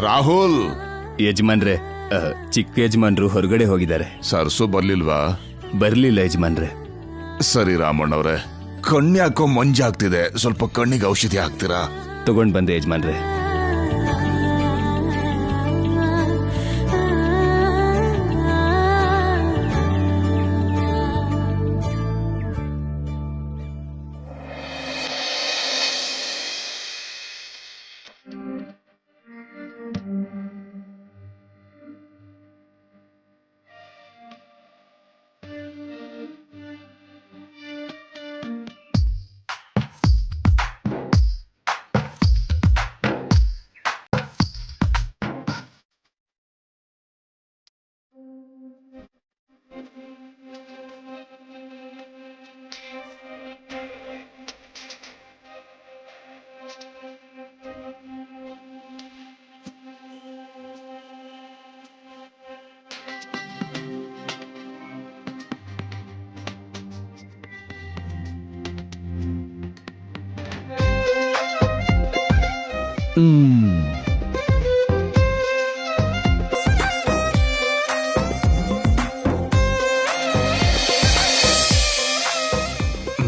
ರಾಹುಲ್. ಯಜಮಾನ್ರೆ, ಚಿಕ್ಕ ಯಜಮಾನ್ರು ಹೊರಗಡೆ ಹೋಗಿದ್ದಾರೆ. ಸರ್ಸು ಬರ್ಲಿಲ್ವಾ? ಬರ್ಲಿಲ್ಲ ಯಜಮಾನ್ರೆ. ಸರಿ ರಾಮಣ್ಣವ್ರೆ, ಕಣ್ಯಾಕೋ ಮಂಜಾಗ್ತಿದೆ, ಸ್ವಲ್ಪ ಕಣ್ಣಿಗೆ ಔಷಧಿ ಹಾಕ್ತೀರಾ? ತಗೊಂಡ್ ಬಂದೆ ಯಜಮಾನ್ರೆ.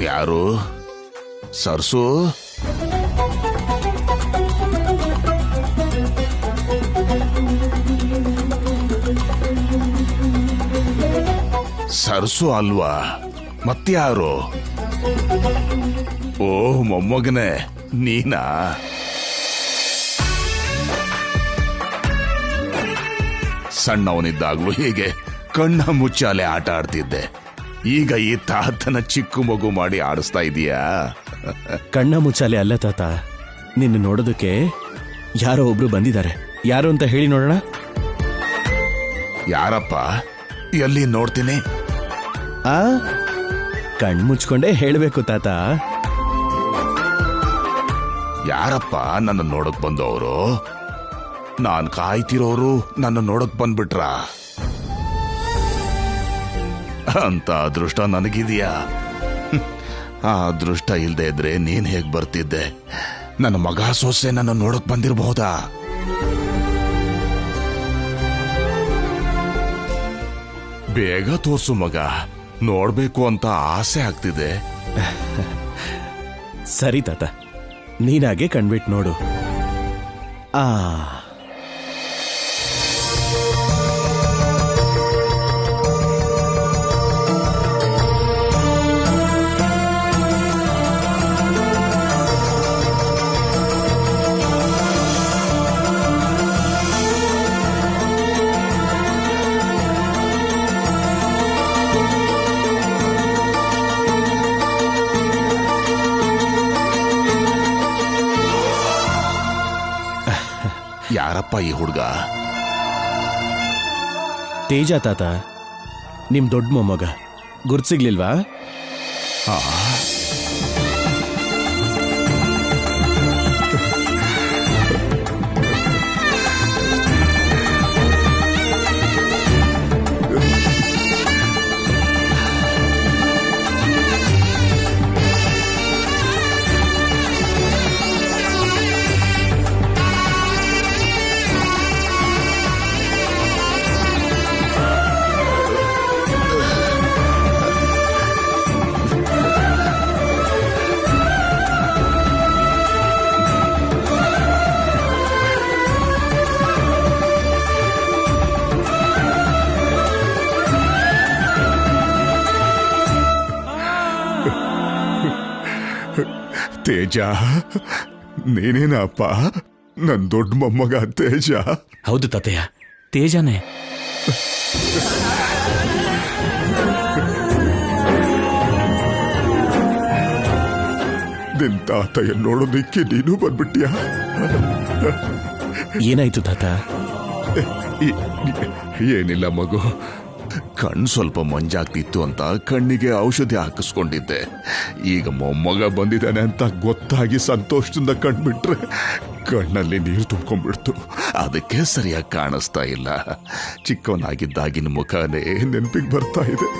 ಯಾರು? ಸರ್ಸು? ಸರ್ಸು ಅಲ್ವಾ? ಮತ್ಯಾರು? ಓ ಮೊಮ್ಮಗನೇ, ನೀನಾ? ಸಣ್ಣವನಿದ್ದಾಗ್ಲೂ ಹೀಗೆ ಕಣ್ಣ ಮುಚ್ಚಾಲೆ ಆಟ ಆಡ್ತಿದ್ದೆ. ಈಗ ಈ ತಾತನ ಚಿಕ್ಕ ಮಗು ಮಾಡಿ ಆಡಿಸ್ತಾ ಇದೀಯಾ? ಕಣ್ಣ ಮುಚ್ಚಾಲೆ ಅಲ್ಲ ತಾತ, ನಿನ್ನ ನೋಡೋದಕ್ಕೆ ಯಾರೋ ಒಬ್ರು ಬಂದಿದ್ದಾರೆ. ಯಾರು ಅಂತ ಹೇಳಿ ನೋಡೋಣ. ಯಾರಪ್ಪ? ಎಲ್ಲಿ ನೋಡ್ತೀನಿ? ಕಣ್ ಮುಚ್ಕೊಂಡೇ ಹೇಳ್ಬೇಕು ತಾತ. ಯಾರಪ್ಪ ನನ್ನ ನೋಡಕ್ ಬಂದವರು? ನಾನ್ ಕಾಯ್ತಿರೋರು ನನ್ನ ನೋಡಕ್ ಬಂದ್ಬಿಟ್ರ? ಅಂತ ಅದೃಷ್ಟ ನನಗಿದೆಯಾ? ಆ ಅದೃಷ್ಟ ಇಲ್ದೇ ಇದ್ರೆ ನೀನ್ ಹೇಗ್ ಬರ್ತಿದ್ದೆ? ನನ್ನ ಮಗ ಸೊಸೆ ನನ್ನ ನೋಡಕ್ ಬಂದಿರಬಹುದಾ? ಬೇಗ ತೋರ್ಸು ಮಗ, ನೋಡ್ಬೇಕು ಅಂತ ಆಸೆ ಆಗ್ತಿದೆ. ಸರಿ ತಾತ, ನೀನಾಗೆ ಕಣ್ಬಿಟ್ಟು ನೋಡು. ಯಾರಪ್ಪ ಈ ಹುಡ್ಗ? ತೇಜ ತಾತ, ನಿಮ್ ದೊಡ್ಡ ಮೊಮ್ಮಗ. ಗುರ್ತಿಗ್ಲಿಲ್ವಾ? ತೇಜ, ನೀನೇನಪ್ಪ? ನನ್ ದೊಡ್ಡ ಮೊಮ್ಮಗ ತೇಜ? ಹೌದು ತಾತಯ್ಯ, ತೇಜನೇ. ನಿನ್ ತಾತಯ್ಯ ನೋಡೋದಿಕ್ಕೆ ನೀನು ಬಂದ್ಬಿಟ್ಯಾ? ಏನಾಯ್ತು ತಾತ? ಏನಿಲ್ಲ ಮಗು, ಕಣ್ಣು ಸ್ವಲ್ಪ ಮಂಜಾಗ್ತಿತ್ತು ಅಂತ ಕಣ್ಣಿಗೆ ಔಷಧಿ ಹಾಕಿಸ್ಕೊಂಡಿದ್ದೆ. ಈಗ ಮೊಮ್ಮಗ ಬಂದಿದ್ದಾನೆ ಅಂತ ಗೊತ್ತಾಗಿ ಸಂತೋಷದಿಂದ ಕಣ್ಬಿಟ್ರೆ ಕಣ್ಣಲ್ಲಿ ನೀರು ತುಂಬ್ಕೊಂಡ್ಬಿಡ್ತು. ಅದಕ್ಕೆ ಸರಿಯಾಗಿ ಕಾಣಿಸ್ತಾ ಇಲ್ಲ. ಚಿಕ್ಕವನಾಗಿದ್ದಾಗಿನ ಮುಖನೇ ನೆನಪಿಗೆ ಬರ್ತಾ ಇದೆ.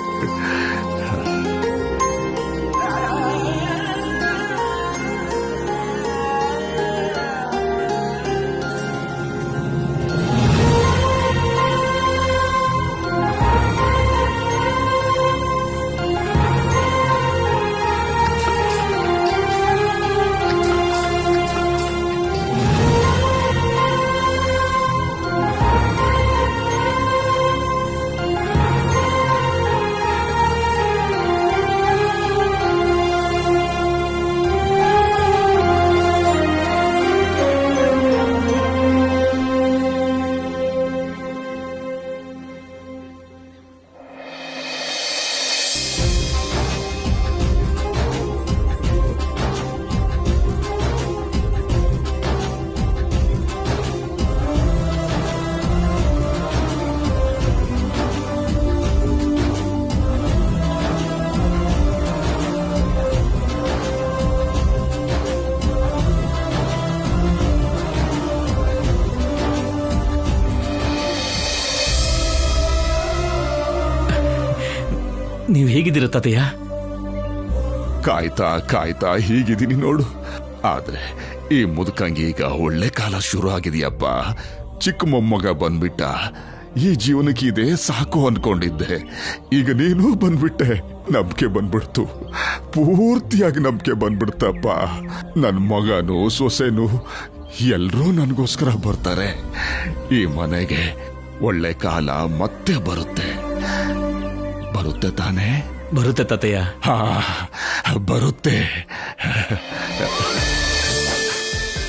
ನೀವು ಹೇಗಿದ್ದೀರ ತಾತಯ್ಯ? ಕಾಯ್ತಾ ಕಾಯ್ತಾ ಹೀಗಿದ್ದೀನಿ ನೋಡು. ಆದ್ರೆ ಈ ಮುದುಕಂಗೆ ಈಗ ಒಳ್ಳೆ ಕಾಲ ಶುರು ಆಗಿದೆಯಪ್ಪ. ಚಿಕ್ಕ ಮೊಮ್ಮಗ ಬಂದ್ಬಿಟ್ಟ. ಈ ಜೀವನಕ್ಕೆ ಇದೆ ಸಾಕು ಅನ್ಕೊಂಡಿದ್ದೆ. ಈಗ ನೀನು ಬಂದ್ಬಿಟ್ಟೆ. ನಂಬಿಕೆ ಬಂದ್ಬಿಡ್ತು, ಪೂರ್ತಿಯಾಗಿ ನಂಬಿಕೆ ಬಂದ್ಬಿಡ್ತಪ್ಪ. ನನ್ ಮಗನು ಸೊಸೆನು ಎಲ್ರೂ ನನಗೋಸ್ಕರ ಬರ್ತಾರೆ. ಈ ಮನೆಗೆ ಒಳ್ಳೆ ಕಾಲ ಮತ್ತೆ ಬರುತ್ತೆ. ಬರುತ್ತೆ ತಾನೇ? ಬರುತ್ತೆ ತಾತಯ್ಯ. ಹಾ, ಬರುತ್ತೆ.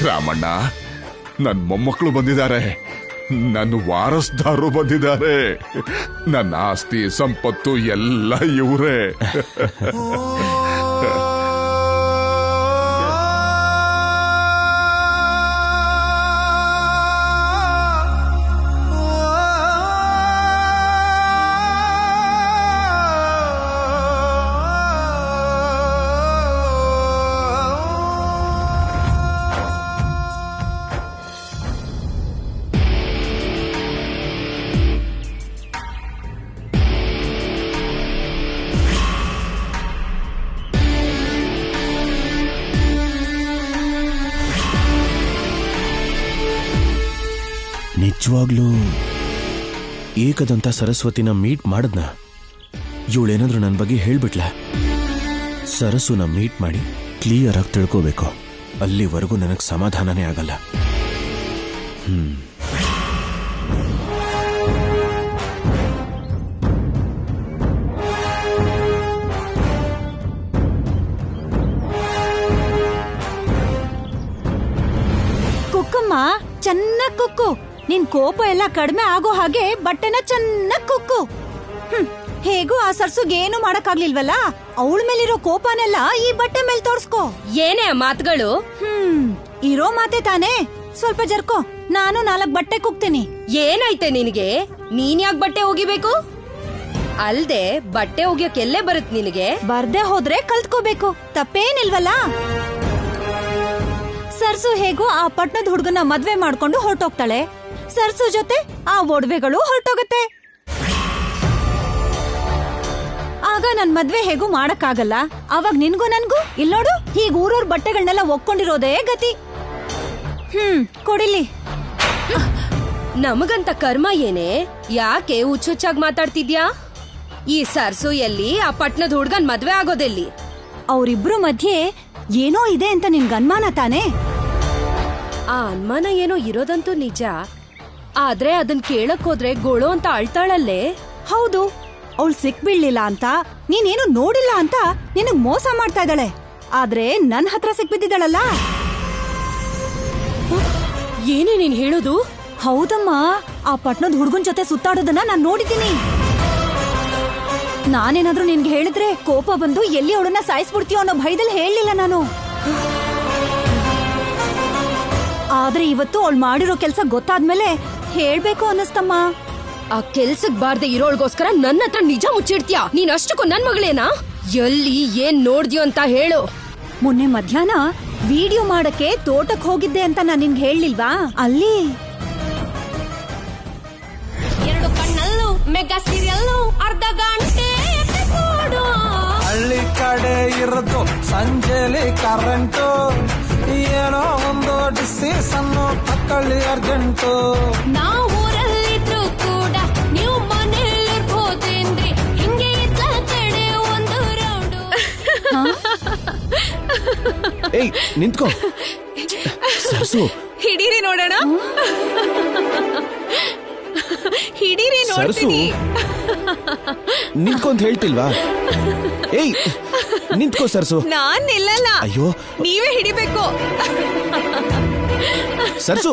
ರಾಮಣ್ಣ, ನನ್ನ ಮೊಮ್ಮಕ್ಕಳು ಬಂದಿದ್ದಾರೆ. ನನ್ನ ವಾರಸ್ದಾರರು ಬಂದಿದ್ದಾರೆ. ನನ್ನ ಆಸ್ತಿ ಸಂಪತ್ತು ಎಲ್ಲ ಇವರೇ. ನಿಜವಾಗ್ಲೂ ಏಕದಂತ ಸರಸ್ವತಿನ ಮೀಟ್ ಮಾಡದ್ನ? ಇವಳೇನಾದ್ರೂ ನನ್ನ ಬಗ್ಗೆ ಹೇಳ್ಬಿಟ್ಲ? ಸರಸ್ಸುನ ಮೀಟ್ ಮಾಡಿ ಕ್ಲಿಯರ್ ಆಗಿ ತಿಳ್ಕೋಬೇಕು. ಅಲ್ಲಿವರೆಗೂ ನನಗೆ ಸಮಾಧಾನನೇ ಆಗಲ್ಲ. ಕುಕ್ಕಮ್ಮ, ಚೆನ್ನಾಗ್ ಕುಕ್ಕು. ನಿನ್ ಕೋಪ ಎಲ್ಲ ಕಡಿಮೆ ಆಗೋ ಹಾಗೆ ಬಟ್ಟೆನ ಚೆನ್ನಾಗ್ ಕುಕ್ಕು. ಹೇಗೂ ಆ ಸರ್ಸುಗೆ ಏನು ಮಾಡಕ್ಕಾಗ್ಲಿಲ್ವಲ್ಲ, ಅವಳ ಮೇಲಿರೋ ಕೋಪನೆಲ್ಲ ಈ ಬಟ್ಟೆ ಮೇಲೆ ತೋರ್ಸ್ಕೋ. ಏನೇ ಮಾತುಗಳು? ಇರೋ ಮಾತೆ ತಾನೇ. ಸ್ವಲ್ಪ ಜರ್ಕೋ, ನಾನು 4 ಬಟ್ಟೆ ಕುಕ್ತೀನಿ. ಏನಾಯ್ತೆ ನಿನಗೆ? ನೀನ್ ಯಾಕೆ ಬಟ್ಟೆ ಒಗಿಬೇಕು? ಅಲ್ದೆ ಬಟ್ಟೆ ಒಗಿಯಕ್ ಎಲ್ಲೇ ಬರುತ್ ನಿನಗೆ? ಬರ್ದೇ ಹೋದ್ರೆ ಕಲ್ತ್ಕೋಬೇಕು, ತಪ್ಪೇನಿಲ್ವಲ್ಲ. ಸರ್ಸು ಹೇಗೂ ಆ ಪಟ್ನದ ಹುಡುಗನ ಮದ್ವೆ ಮಾಡ್ಕೊಂಡು ಹೊರಟೋಗ್ತಾಳೆ. ಸರ್ಸು ಜೊತೆ ಆ ಒಡವೆಗಳು ಹೊರಟೋಗತ್ತೆ. ಆಗ ನನ್ ಮದ್ವೆ ಹೇಗೂ ಮಾಡಕ್ಕಾಗಲ್ಲ. ಅವಾಗ ನಿನ್ಗೂ ನನ್ಗೂ ಇಲ್ಲೋಡು ಹೀಗ್ ಊರೂರ್ ಬಟ್ಟೆಗಳನ್ನೆಲ್ಲ ಒಕ್ಕೊಂಡಿರೋದೇ ಗತಿ. ಕೊಡಿಲಿ. ನಮಗಂತ ಕರ್ಮ ಏನೇ? ಯಾಕೆ ಹುಚ್ಚುಚ್ಚಾಗಿ ಮಾತಾಡ್ತಿದ್ಯಾ? ಈ ಸರ್ಸು ಎಲ್ಲಿ? ಆ ಪಟ್ನದ ಹುಡ್ಗನ್ ಮದ್ವೆ ಆಗೋದೆಲ್ಲಿ? ಅವ್ರಿಬ್ರು ಮಧ್ಯೆ ಏನೋ ಇದೆ ಅಂತ ನಿನ್ಗ ಅನುಮಾನ ತಾನೇ? ಆ ಅನುಮಾನ ಏನೋ ಇರೋದಂತೂ ನಿಜ. ಆದ್ರೆ ಅದನ್ ಕೇಳಕ್ ಹೋದ್ರೆ ಗೋಳು ಅಂತ ಅಳ್ತಾಳಲ್ಲೇ. ಹೌದು, ಅವಳು ಸಿಕ್ಬಿಡ್ಲಿಲ್ಲ ಅಂತ, ನೀನೇನು ನೋಡಿಲ್ಲ ಅಂತ ನಿನಗ್ ಮೋಸ ಮಾಡ್ತಾ ಇದ್ದಾಳೆ. ಆದ್ರೆ ನನ್ ಹತ್ರ ಸಿಕ್ಬಿದ್ದಿದ್ದಾಳಲ್ಲ. ಏನೇ ನೀನ್ ಹೇಳೋದು? ಹೌದಮ್ಮ, ಆ ಪಟ್ನದ ಹುಡುಗನ್ ಜೊತೆ ಸುತ್ತಾಡೋದನ್ನ ನಾನ್ ನೋಡಿದ್ದೀನಿ. ನಾನೇನಾದ್ರೂ ನಿನ್ಗೆ ಹೇಳಿದ್ರೆ ಕೋಪ ಬಂದು ಎಲ್ಲಿ ಅವಳನ್ನ ಸಾಯಿಸ್ಬಿಡ್ತೀಯೋ ಅನ್ನೋ ಭಯದಲ್ಲಿ ಹೇಳಲಿಲ್ಲ ನಾನು. ಆದ್ರೆ ಇವತ್ತು ಅವಳು ಮಾಡಿರೋ ಕೆಲ್ಸ ಗೊತ್ತಾದ್ಮೇಲೆ ಹೇಳ್ಬೇಕು ಅನ್ನಿಸ್ತಮ್ಮ. ಆ ಕೆಲ್ಸಕ್ ಬಾರ್ದೆ ಇರೋಳ್ಗೋಸ್ಕರ ನನ್ನ ಹತ್ರ ನಿಜ ಮುಚ್ಚಿಡ್ತೀಯಾ? ನೀನ್ ಅಷ್ಟಕ್ಕೂ ನನ್ ಮಗಳೇನಾ? ಎಲ್ಲಿ ಏನ್ ನೋಡ್ದ್ಯೋ ಅಂತ ಹೇಳು. ಮೊನ್ನೆ ಮಧ್ಯಾಹ್ನ ವಿಡಿಯೋ ಮಾಡಕ್ಕೆ ತೋಟಕ್ ಹೋಗಿದ್ದೆ ಅಂತ ನಾನ್ ನಿನ್ಗೆ ಹೇಳಿಲ್ವಾ? ಅಲ್ಲಿ 2 ಕಣ್ಣಲ್ಲೂ ಮೆಗಾ ಸೀರಿಯಲ್ಲು ಅರ್ಧ ಗಂಟೆ ಎಪಿಸೋಡು. ಹಳ್ಳಿ ಕಡೆ ಇರೋದು ಸಂಜೆಲಿ ಕರೆಂಟು, ಏನೋ ಒಂದು ಡಿಸಿಷನ್ ತಕೊಳ್ಳಿ ಅರ್ಜೆಂಟು. ನಾವೂರಲ್ಲಿದ್ರು ಕೂಡ ನೀವು ಮನೇಲಿರ್ಬೋದೇನ್ರಿ? ಹಿಂಗೆ ಇದ್ದ ಕಡೆ ಒಂದು ರೌಂಡು. ಏಯ್ ನಿಂತ್ಕೋ ಸರ್ಸು. ಹಿಡೀರಿ ನೋಡೋಣ. ಹಿಡೀರಿ ಸರ್ಸು, ನೋಡ್ತೀನಿ. ನಿಂತ್ಕೊಂತ ಹೇಳ್ತಿಲ್ವಾ? ಏಯ್ ನಿಂತ್ಕೋ ಸರ್ಸು. ನಾನ್ ನಿಲ್ಲಲ್ಲ. ಅಯ್ಯೋ, ನೀವೇ ಹಿಡಿಬೇಕು. ಸರ್ಸು.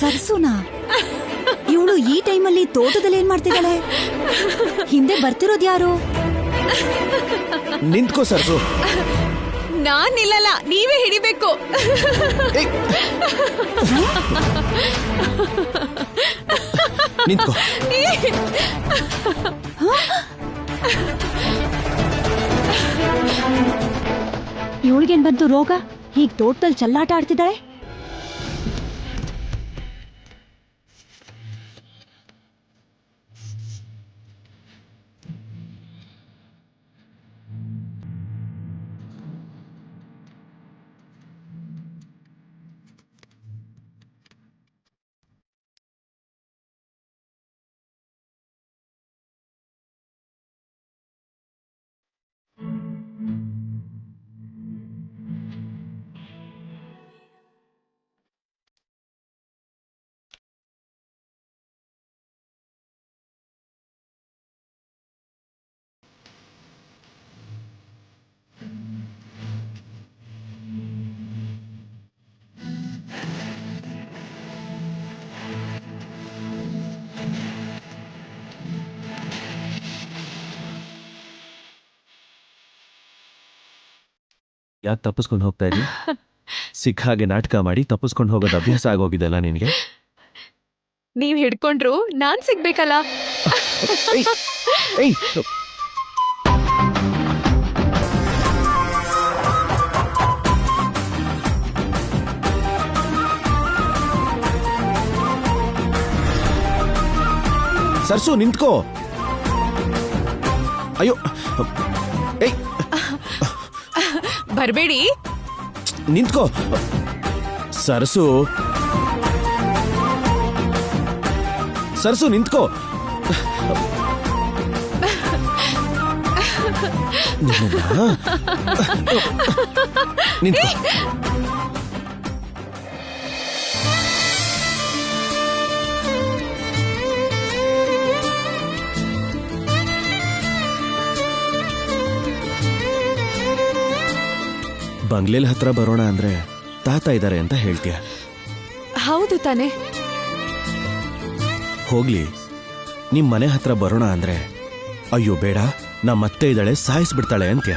ಸರ್ಸುನಾ? ಇವಳು ಈ ಟೈಮಲ್ಲಿ ತೋಟದಲ್ಲಿ ಏನ್ ಮಾಡ್ತಿದ್ದಾಳೆ? ಹಿಂದೆ ಬರ್ತಿರೋದ್ ಯಾರು? ನಿಂತ್ಕೋ ಸರ್ಸು. ನಾನ್ ನಿಲ್ಲಲ್ಲ, ನೀವೇ ಹಿಡಿಬೇಕು. ಏಯ್ ನಿಂತ್ಕೋ. ಇವಳಿಗೇನ್ ಬಂತು ರೋಗ? ಹೀಗ್ ತೋಟದಲ್ಲಿ ಚಲ್ಲಾಟ ಆಡ್ತಿದ್ದಾಳೆ. ಯಾಕೆ ತಪ್ಪಿಸ್ಕೊಂಡು ಹೋಗ್ತಾ ಇದ್ದಿ? ಸಿಕ್ಕ ಹಾಗೆ ನಾಟಕ ಮಾಡಿ ತಪ್ಪಿಸ್ಕೊಂಡು ಹೋಗೋದು ಅಭ್ಯಾಸ ಆಗೋಗಿದೆಲ್ಲ ನಿನಗೆ. ನೀವ್ ಹಿಡ್ಕೊಂಡ್ರು ನಾನ್ ಸಿಗ್ಬೇಕಲ್ಲ. ಏಯ್ ಸರ್ಸು ನಿಂತ್ಕೋ. ಅಯ್ಯೋ ಏಯ್ ಬರ್ಬೇಡಿ. ನಿಂತ್ಕೋ ಸರ್ಸು. ಸರ್ಸು ನಿಂತ್ಕೋ. ನಿಂತ್ಕೋ. ಬಂಗ್ಲೆಲ್ ಹತ್ರ ಬರೋಣ ಅಂದ್ರೆ ತಾತ ಇದ್ದಾರೆ ಅಂತ ಹೇಳ್ತೀಯ. ಹೌದು ತಾನೆ. ಹೋಗ್ಲಿ, ನಿಮ್ ಮನೆ ಹತ್ರ ಬರೋಣ ಅಂದ್ರೆ ಅಯ್ಯೋ ಬೇಡ ನಮ್ಮತ್ತೆ ಇದ್ದಾಳೆ ಸಾಯಿಸ್ಬಿಡ್ತಾಳೆ ಅಂತ್ಯ.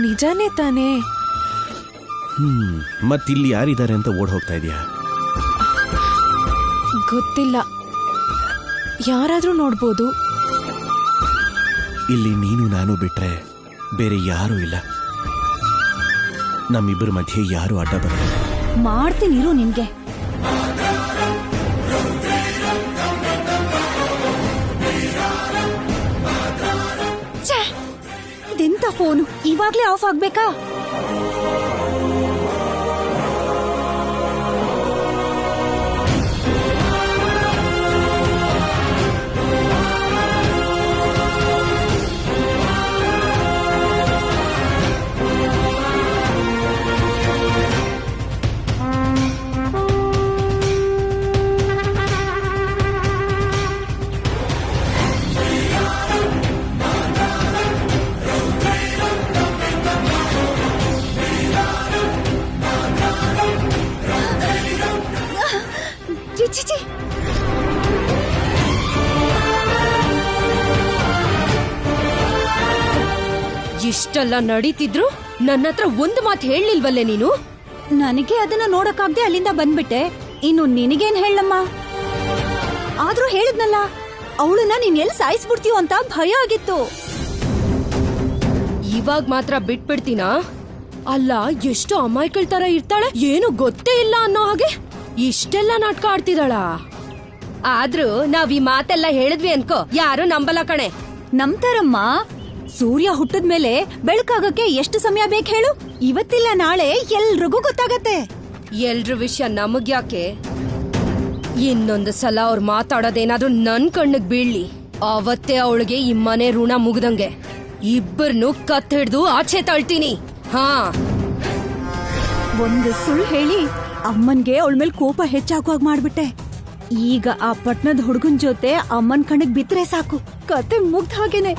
ನಿಜಾನೇ ತಾನೆ. ಮತ್ತಿಲ್ಲಿ ಯಾರಿದ್ದಾರೆ ಅಂತ ಓಡ್ ಹೋಗ್ತಾ ಇದೀಯಾ? ಗೊತ್ತಿಲ್ಲ, ಯಾರಾದ್ರೂ ನೋಡ್ಬೋದು. ಇಲ್ಲಿ ನೀನು ನಾನು ಬಿಟ್ರೆ ಬೇರೆ ಯಾರೂ ಇಲ್ಲ. ನಮ್ಮಿಬ್ಬರ ಮಧ್ಯೆ ಯಾರು ಅಡ್ಡ ಬರಲ್ಲ. ಮಾಡ್ತೀನಿರು ನಿನ್ಗೆ. ಇದೆಂತ ಫೋನು, ಇವಾಗ್ಲೇ ಆಫ್ ಆಗ್ಬೇಕಾ? ಚಿಚಿ, ಇಷ್ಟೆಲ್ಲ ನಡೀತಿದ್ರು ನನ್ನ ಹತ್ರ ಒಂದು ಮಾತು ಹೇಳಲಿಲ್ವಲ್ಲೇ ನೀನು? ನನಗೆ ಅದನ್ನ ನೋಡಕ್ಕಾಗ್ದೆ ಅಲ್ಲಿಂದ ಬಂದ್ಬಿಟ್ಟೆ. ಇನ್ನು ನಿನಗೇನ್ ಹೇಳಮ್ಮ? ಆದ್ರೂ ಹೇಳಿದ್ನಲ್ಲ, ಅವಳನ್ನ ನೀನ್ ಎಲ್ಲಿ ಸಾಯಿಸ್ಬಿಡ್ತೀಯೋ ಅಂತ ಭಯ ಆಗಿತ್ತು. ಇವಾಗ ಮಾತ್ರ ಬಿಟ್ಬಿಡ್ತೀನಾ? ಅಲ್ಲ, ಎಷ್ಟು ಅಮಾಯಕಳ ತರ ಇರ್ತಾಳೆ, ಏನು ಗೊತ್ತೇ ಇಲ್ಲ ಅನ್ನೋ ಹಾಗೆ ಇಷ್ಟೆಲ್ಲ ನಾಟಕ ಆಡ್ತಿದ್ದಾಳ. ಆದ್ರೂ ನಾವ್ ಈ ಮಾತೆಲ್ಲ ಹೇಳಿದ್ವಿ ಅನ್ಕೋ, ಯಾರು ನಂಬಲ್ಲ ಕಣೆ. ನಂಬ್ತಾರಮ್ಮ. ಸೂರ್ಯ ಹುಟ್ಟದ್ಮೇಲೆ ಬೆಳಕಾಗಕ್ಕೆ ಎಷ್ಟು ಸಮಯ ಬೇಕು ಹೇಳು? ಇವತ್ತಿಲ್ಲ ನಾಳೆ ಎಲ್ರಿಗೂ ಗೊತ್ತಾಗತ್ತೆ. ಎಲ್ರ ವಿಷಯ ನಮಗ್ಯಾಕೆ? ಇನ್ನೊಂದು ಸಲ ಅವ್ರು ಮಾತಾಡೋದೇನಾದ್ರೂ ನನ್ ಕಣ್ಣಿಗ್ ಬೀಳ್ಲಿ, ಅವತ್ತೇ ಅವಳಿಗೆ ಈ ಮನೆ ಋಣ ಮುಗ್ದಂಗೆ. ಇಬ್ಬರನ್ನು ಕತ್ ಹಿಡ್ದು ಆಚೆ ತಳ್ತೀನಿ. ಹಾ, ಒಂದು ಸುಳ್ಳು ಹೇಳಿ ಅಮ್ಮನ್ಗೆ ಅವಳ ಮೇಲೆ ಕೋಪ ಹೆಚ್ಚಾಗುವಾಗ ಮಾಡ್ಬಿಟ್ಟೆ. ಈಗ ಆ ಪಟ್ನದ ಹುಡುಗನ್ ಜೊತೆ ಅಮ್ಮನ್ ಕಣ್ಣಿಗೆ ಬಿದ್ರೆ ಸಾಕು, ಕತೆ ಮುಗ್ದ ಹಾಗೇನೆ.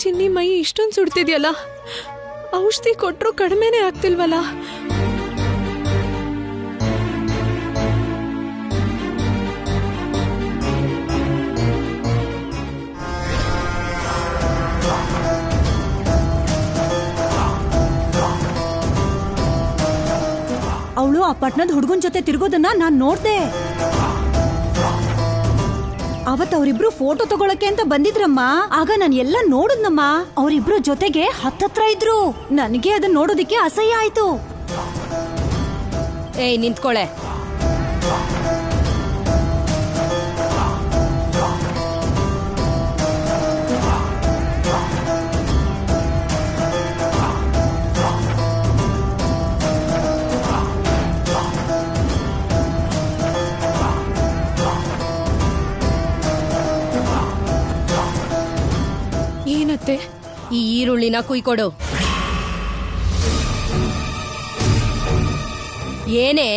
ಚಿನ್ನಿ ಮೈ ಇಷ್ಟೊಂದು ಸುಡ್ತಿದ್ಯಲ್ಲ, ಔಷಧಿ ಕೊಟ್ರು ಕಡಿಮೆನೆ ಆಗ್ತಿಲ್ವಲ್ಲ? ಅವಳು ಆ ಪಟ್ನದ ಹುಡುಗನ್ ಜೊತೆ ತಿರುಗೋದನ್ನ ನಾನ್ ನೋಡ್ದೆ. ಅವತ್ ಅವರಿಬ್ರು ಫೋಟೋ ತಗೊಳಕ್ಕೆ ಅಂತ ಬಂದಿದ್ರಮ್ಮ. ಆಗ ನಾನು ಎಲ್ಲ ನೋಡಿದ್ನಮ್ಮ. ಅವರಿಬ್ರು ಜೊತೆಗೆ ಹತ್ತತ್ರ ಇದ್ರು. ನನಗೆ ಅದನ್ನ ನೋಡೋದಿಕ್ಕೆ ಅಸಹ್ಯ ಆಯ್ತು. ಏಯ್ ನಿಂತ್ಕೊಳೆ. ಏನತ್ತೆ? ಈ ಈರುಳ್ಳಿನ ಕುಯ್ಕೊಡು. ಏನೇ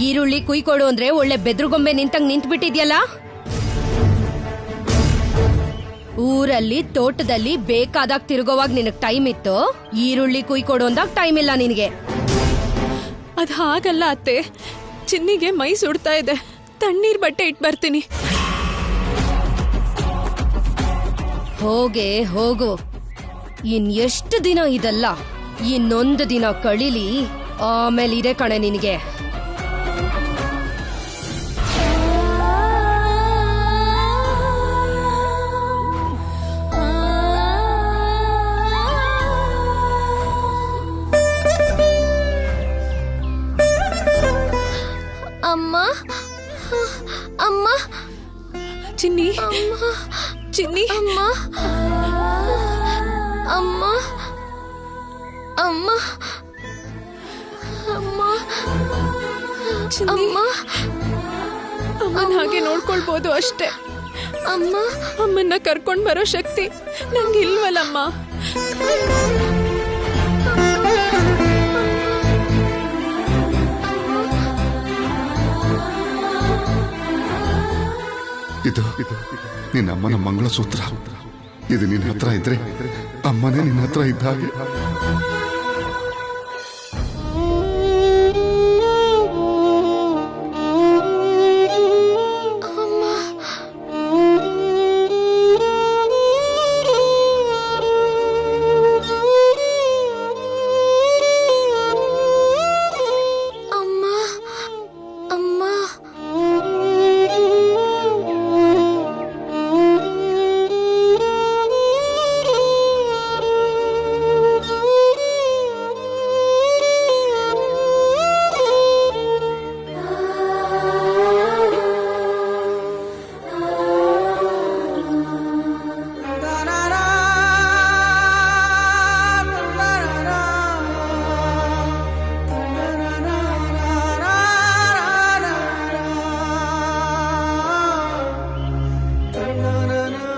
ಈರುಳ್ಳಿ ಕುಯ್ಕೊಡು ಅಂದ್ರೆ ಒಳ್ಳೆ ಬೆದ್ರುಗೊಂಬೆ ನಿಂತಂಗ್ ನಿಂತ್ಬಿಟ್ಟಿದ್ಯಲ್ಲ. ಊರಲ್ಲಿ ತೋಟದಲ್ಲಿ ಬೇಕಾದಾಗ ತಿರುಗೋವಾಗ ನಿನಗ್ ಟೈಮ್ ಇತ್ತು, ಈರುಳ್ಳಿ ಕುಯ್ಕೊಡು ಅಂದಾಗ ಟೈಮ್ ಇಲ್ಲ ನಿನಗೆ. ಅದ್ ಹಾಗಲ್ಲ ಅತ್ತೆ, ಚಿನ್ನಿಗೆ ಮೈ ಸುಡ್ತಾ ಇದೆ, ತಣ್ಣೀರ್ ಬಟ್ಟೆ ಇಟ್ ಬರ್ತೀನಿ. ಹೋಗೆ ಹೋಗು, ಇನ್ ಎಷ್ಟು ದಿನ ಇದಲ್ಲ, ಇನ್ನೊಂದು ದಿನ ಕಳೀಲಿ, ಆಮೇಲೆ ಇದೆ ಕಣೆ ನಿನಗೆ. ಅಮ್ಮ ಅಮ್ಮ ಚಿನ್ನಿ, ಚಿನ್ನಿ, ಅಮ್ಮ ಅಮ್ಮ ಅಮ್ಮ ಅಮ್ಮ ಚಿನ್ನಿ, ಅಮ್ಮ ಅಮ್ಮನ ಹಾಗೆ ನೋಡ್ಕೊಳ್ಬೋದು ಅಷ್ಟೇ. ಅಮ್ಮ ಅಮ್ಮನ್ನ ಕರ್ಕೊಂಡ್ ಬರೋ ಶಕ್ತಿ ನಂಗಿಲ್ವಲ್ಲಮ್ಮ. ಇದು ನಿನ್ನ ಅಮ್ಮನ ಮಂಗಳಸೂತ್ರ. ಇದು ನಿನ್ನ ಹತ್ರ ಇದ್ರೆ ಅಮ್ಮನೇ ನಿನ್ನ ಹತ್ರ ಇದ್ದ ಹಾಗೆ.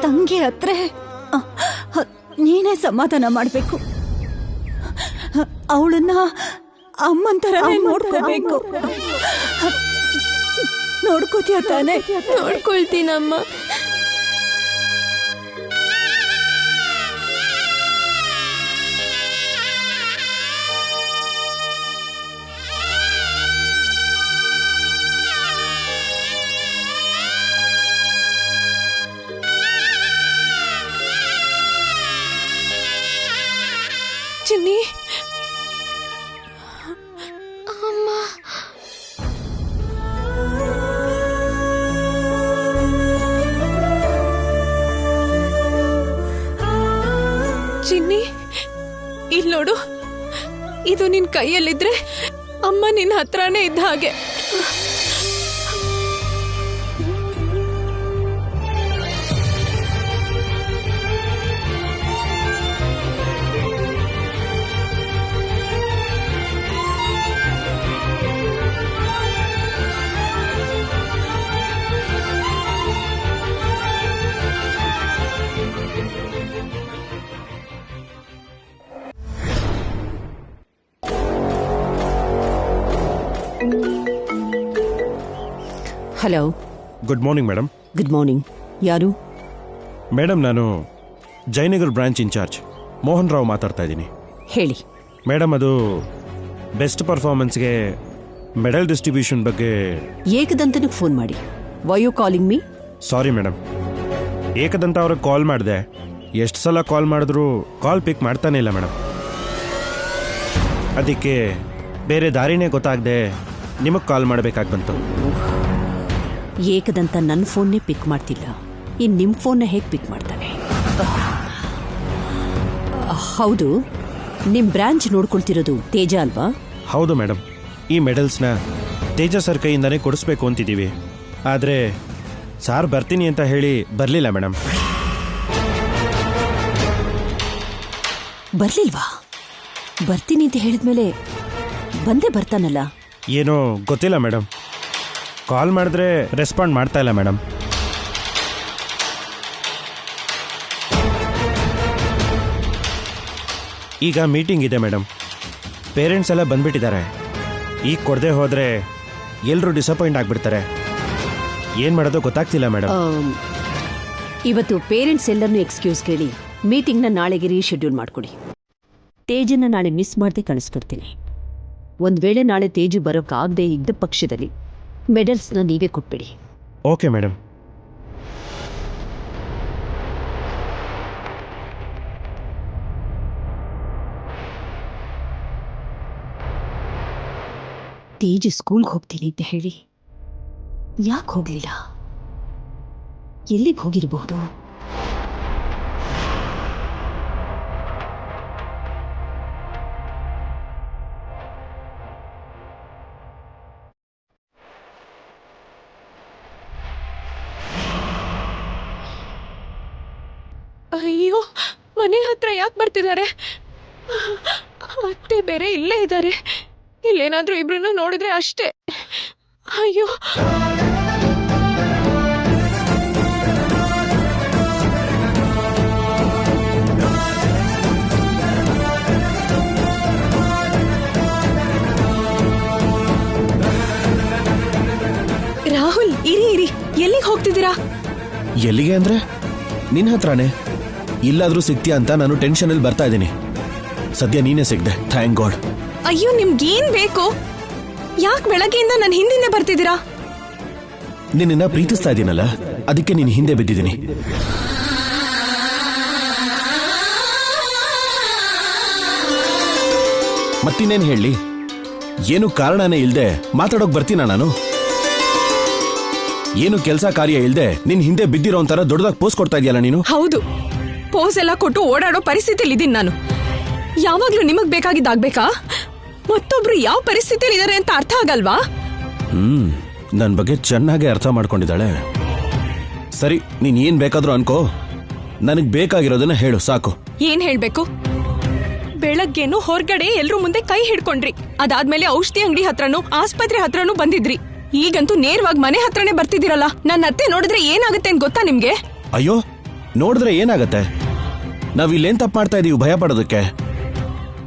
ತಂಗಿ ಹತ್ರ ನೀನೇ ಸಮಾಧಾನ ಮಾಡ್ಬೇಕು. ಅವಳನ್ನ ಅಮ್ಮನ್ ಥರನೇ ನೋಡ್ಕೋಬೇಕು. ನೋಡ್ಕೋತೀಯ ತಾನೆ? ನೋಡ್ಕೊಳ್ತೀನಮ್ಮ. ಚಿನ್ನಿ, ಅಮ್ಮ ಚಿನ್ನಿ, ಇಲ್ ನೋಡು, ಇದು ನಿನ್ ಕೈಯಲ್ಲಿದ್ರೆ ಅಮ್ಮ ನಿನ್ ಹತ್ರನೇ ಇದ್ದ ಹಾಗೆ. Hello, good morning madam. Good morning. ಯಾರು? ಮೇಡಮ್, ನಾನು ಜಯನಗರ್ ಬ್ರಾಂಚ್ ಇನ್ಚಾರ್ಜ್ ಮೋಹನ್ ರಾವ್ ಮಾತಾಡ್ತಾ ಇದ್ದೀನಿ. ಹೇಳಿ. ಮೇಡಮ್, ಅದು ಬೆಸ್ಟ್ ಪರ್ಫಾರ್ಮೆನ್ಸ್ಗೆ ಮೆಡಲ್ ಡಿಸ್ಟ್ರಿಬ್ಯೂಷನ್ ಬಗ್ಗೆ. ಏಕದಂತನಿಗೆ ಫೋನ್ ಮಾಡಿ. Why you calling me? Sorry madam, Ekadanta ಅವ್ರಿಗೆ ಕಾಲ್ ಮಾಡಿದೆ. ಎಷ್ಟು ಸಲ ಕಾಲ್ ಮಾಡಿದ್ರು ಕಾಲ್ ಪಿಕ್ ಮಾಡ್ತಾನೆ ಇಲ್ಲ ಮೇಡಮ್. ಅದಕ್ಕೆ ಬೇರೆ ದಾರಿನೇ ಗೊತ್ತಾಗದೆ ನಿಮಗೆ ಕಾಲ್ ಮಾಡಬೇಕಾಗಿ ಬಂತು. ಏಕದಂತ ನನ್ನ ಫೋನ್ನೇ ಪಿಕ್ ಮಾಡ್ತಿಲ್ಲ, ಇನ್ನು ನಿಮ್ಮ ಫೋನ್ನ ಹೇಗೆ ಪಿಕ್ ಮಾಡ್ತಾನೆ? ಹೌದು, ನಿಮ್ಮ ಬ್ರಾಂಚ್ ನೋಡ್ಕೊಳ್ತಿರೋದು ತೇಜ ಅಲ್ವಾ? ಹೌದು ಮೇಡಮ್, ಈ ಮೆಡಲ್ಸ್ನ ತೇಜ ಸರ್ ಕೈಯಿಂದನೇ ಕೊಡಿಸ್ಬೇಕು ಅಂತಿದ್ದೀವಿ. ಆದರೆ ಸಾರ್ ಬರ್ತೀನಿ ಅಂತ ಹೇಳಿ ಬರಲಿಲ್ಲ ಮೇಡಮ್. ಬರ್ಲಿಲ್ವಾ? ಬರ್ತೀನಿ ಅಂತ ಹೇಳಿದ್ಮೇಲೆ ಬಂದೇ ಬರ್ತಾನಲ್ಲ. ಏನೋ ಗೊತ್ತಿಲ್ಲ ಮೇಡಮ್, ಕಾಲ್ ಮಾಡಿದ್ರೆ ರೆಸ್ಪಾಂಡ್ ಮಾಡ್ತಾ ಇಲ್ಲ ಮೇಡಮ್. ಈಗ ಮೀಟಿಂಗ್ ಇದೆ ಮೇಡಮ್, ಪೇರೆಂಟ್ಸ್ ಎಲ್ಲ ಬಂದ್ಬಿಟ್ಟಿದ್ದಾರೆ. ಈಗ ಕೊಡದೆ ಹೋದರೆ ಎಲ್ಲರೂ ಡಿಸಪಾಯಿಂಟ್ ಆಗ್ಬಿಡ್ತಾರೆ. ಏನ್ ಮಾಡೋದು ಗೊತ್ತಾಗ್ತಿಲ್ಲ ಮೇಡಮ್. ಇವತ್ತು ಪೇರೆಂಟ್ಸ್ ಎಲ್ಲರನ್ನೂ ಎಕ್ಸ್ಕ್ಯೂಸ್ ಕೇಳಿ ಮೀಟಿಂಗ್ನ ನಾಳೆಗೆ ರೀಶೆಡ್ಯೂಲ್ ಮಾಡ್ಕೊಡಿ. ತೇಜನ್ನ ನಾಳೆ ಮಿಸ್ ಮಾಡದೆ ಕಳಿಸ್ಕೊಡ್ತೀನಿ. ಒಂದು ವೇಳೆ ನಾಳೆ ತೇಜು ಬರೋಕ್ಕಾಗದೆ ಇದ್ದ ಪಕ್ಷದಲ್ಲಿ ಮೆಡಲ್ಸ್ನ ನೀವೇ ಕೊಟ್ಬಿಡಿ. Okay madam. ತೇಜು ಸ್ಕೂಲ್ಗೆ ಹೋಗ್ತೀನಿ ಅಂತ ಹೇಳಿ ಯಾಕೆ ಹೋಗ್ಲಿಲ್ಲ? ಎಲ್ಲಿಗೆ ಹೋಗಿರಬಹುದು? ಅಯ್ಯೋ, ಮನೆ ಹತ್ರ ಯಾಕೆ ಬರ್ತಿದ್ದಾರೆ? ಅತ್ತೆ ಬೇರೆ ಇಲ್ಲೇ ಇದ್ದಾರೆ. ಇಲ್ಲೇನಾದ್ರೂ ಇಬ್ರನ್ನ ನೋಡಿದ್ರೆ ಅಷ್ಟೇ. ಅಯ್ಯೋ, ರಾಹುಲ್, ಇರಿ, ಎಲ್ಲಿಗೆ ಹೋಗ್ತಿದ್ದೀರಾ? ಎಲ್ಲಿಗೆ ಅಂದ್ರೆ ನಿನ್ನ ಹತ್ರನೇ. ಇಲ್ಲಾದ್ರೂ ಸಿಗ್ತೀಯಾ ಅಂತ ನಾನು ಟೆನ್ಷನಲ್ಲಿ ಬರ್ತಾ ಇದ್ದೀನಿ. ಸದ್ಯ ನೀನೇ ಸಿಗ್ದೆ, ಥ್ಯಾಂಕ್ ಗಾಡ್. ಅಯ್ಯೋ, ನಿಮ್ಗೇನ್ ಬೇಕು? ಯಾಕೆ ಬೆಳಗ್ಗೆಯಿಂದ ನನ್ನ ಹಿಂದಿಂದೆ ಬರ್ತಿದ್ದೀರಾ? ನಿನ್ನ ಪ್ರೀತಿಸ್ತಾ ಇದ್ದೀನಲ್ಲ, ಅದಕ್ಕೆ ನೀನು ಹಿಂದೆ ಬಿದ್ದಿದ್ದೀನಿ. ಮತ್ತಿನ್ನೇನು ಹೇಳಿ? ಏನು ಕಾರಣನೇ ಇಲ್ದೆ ಮಾತಾಡೋಕ್ ಬರ್ತೀನ ನಾನು? ಏನು ಕೆಲಸ ಕಾರ್ಯ ಇಲ್ದೆ ನಿನ್ ಹಿಂದೆ ಬಿದ್ದಿರೋ ಒಂಥರ ದೊಡ್ಡದಾಗಿ ಪೋಸ್ ಕೊಡ್ತಾ ಇದೆಯಲ್ಲ ನೀನು. ಹೌದು, ಪೋಸ್ ಎಲ್ಲ ಕೊಟ್ಟು ಓಡಾಡೋ ಪರಿಸ್ಥಿತಿಲಿ ಇದೀನಿ ನಾನು. ಯಾವಾಗ್ಲೂ ನಿಮಗ್ ಬೇಕಾಗಿದ್ದಾಗ್ಬೇಕಾ? ಮತ್ತೊಬ್ರು ಯಾವ ಪರಿಸ್ಥಿತಿಲಿ ಇದಾರೆ ಅಂತ ಅರ್ಥ ಆಗಲ್ವಾ? ನನ್ ಬಗ್ಗೆ ಚೆನ್ನಾಗಿ ಅರ್ಥ ಮಾಡ್ಕೊಂಡಿದ್ದಾಳೆ. ಸರಿ, ನೀನ್ ಏನ್ ಬೇಕಾದ್ರೂ ಅನ್ಕೋ, ನನಗ್ ಬೇಕಾಗಿರೋದನ್ನ ಹೇಳು ಸಾಕು. ಏನ್ ಹೇಳ್ಬೇಕು? ಬೆಳಗ್ಗೆನು ಹೊರಗಡೆ ಎಲ್ರೂ ಮುಂದೆ ಕೈ ಹಿಡ್ಕೊಂಡ್ರಿ. ಅದಾದ್ಮೇಲೆ ಔಷಧಿ ಅಂಗಡಿ ಹತ್ರನೂ ಆಸ್ಪತ್ರೆ ಹತ್ರನೂ ಬಂದಿದ್ರಿ. ಈಗಂತೂ ನೇರವಾಗಿ ಮನೆ ಹತ್ರನೇ ಬರ್ತಿದ್ದೀರಲ್ಲ. ನನ್ನ ಅತ್ತೆ ನೋಡಿದ್ರೆ ಏನಾಗುತ್ತೆ ಅಂತ ಗೊತ್ತಾ ನಿಮ್ಗೆ? ಅಯ್ಯೋ, ನೋಡಿದ್ರೆ ಏನಾಗತ್ತೆ? ನಾವ್ ಇಲ್ಲೇನ್ ತಪ್ಪು ಮಾಡ್ತಾ ಇದೀವಿ ಭಯ ಪಡೋದಕ್ಕೆ?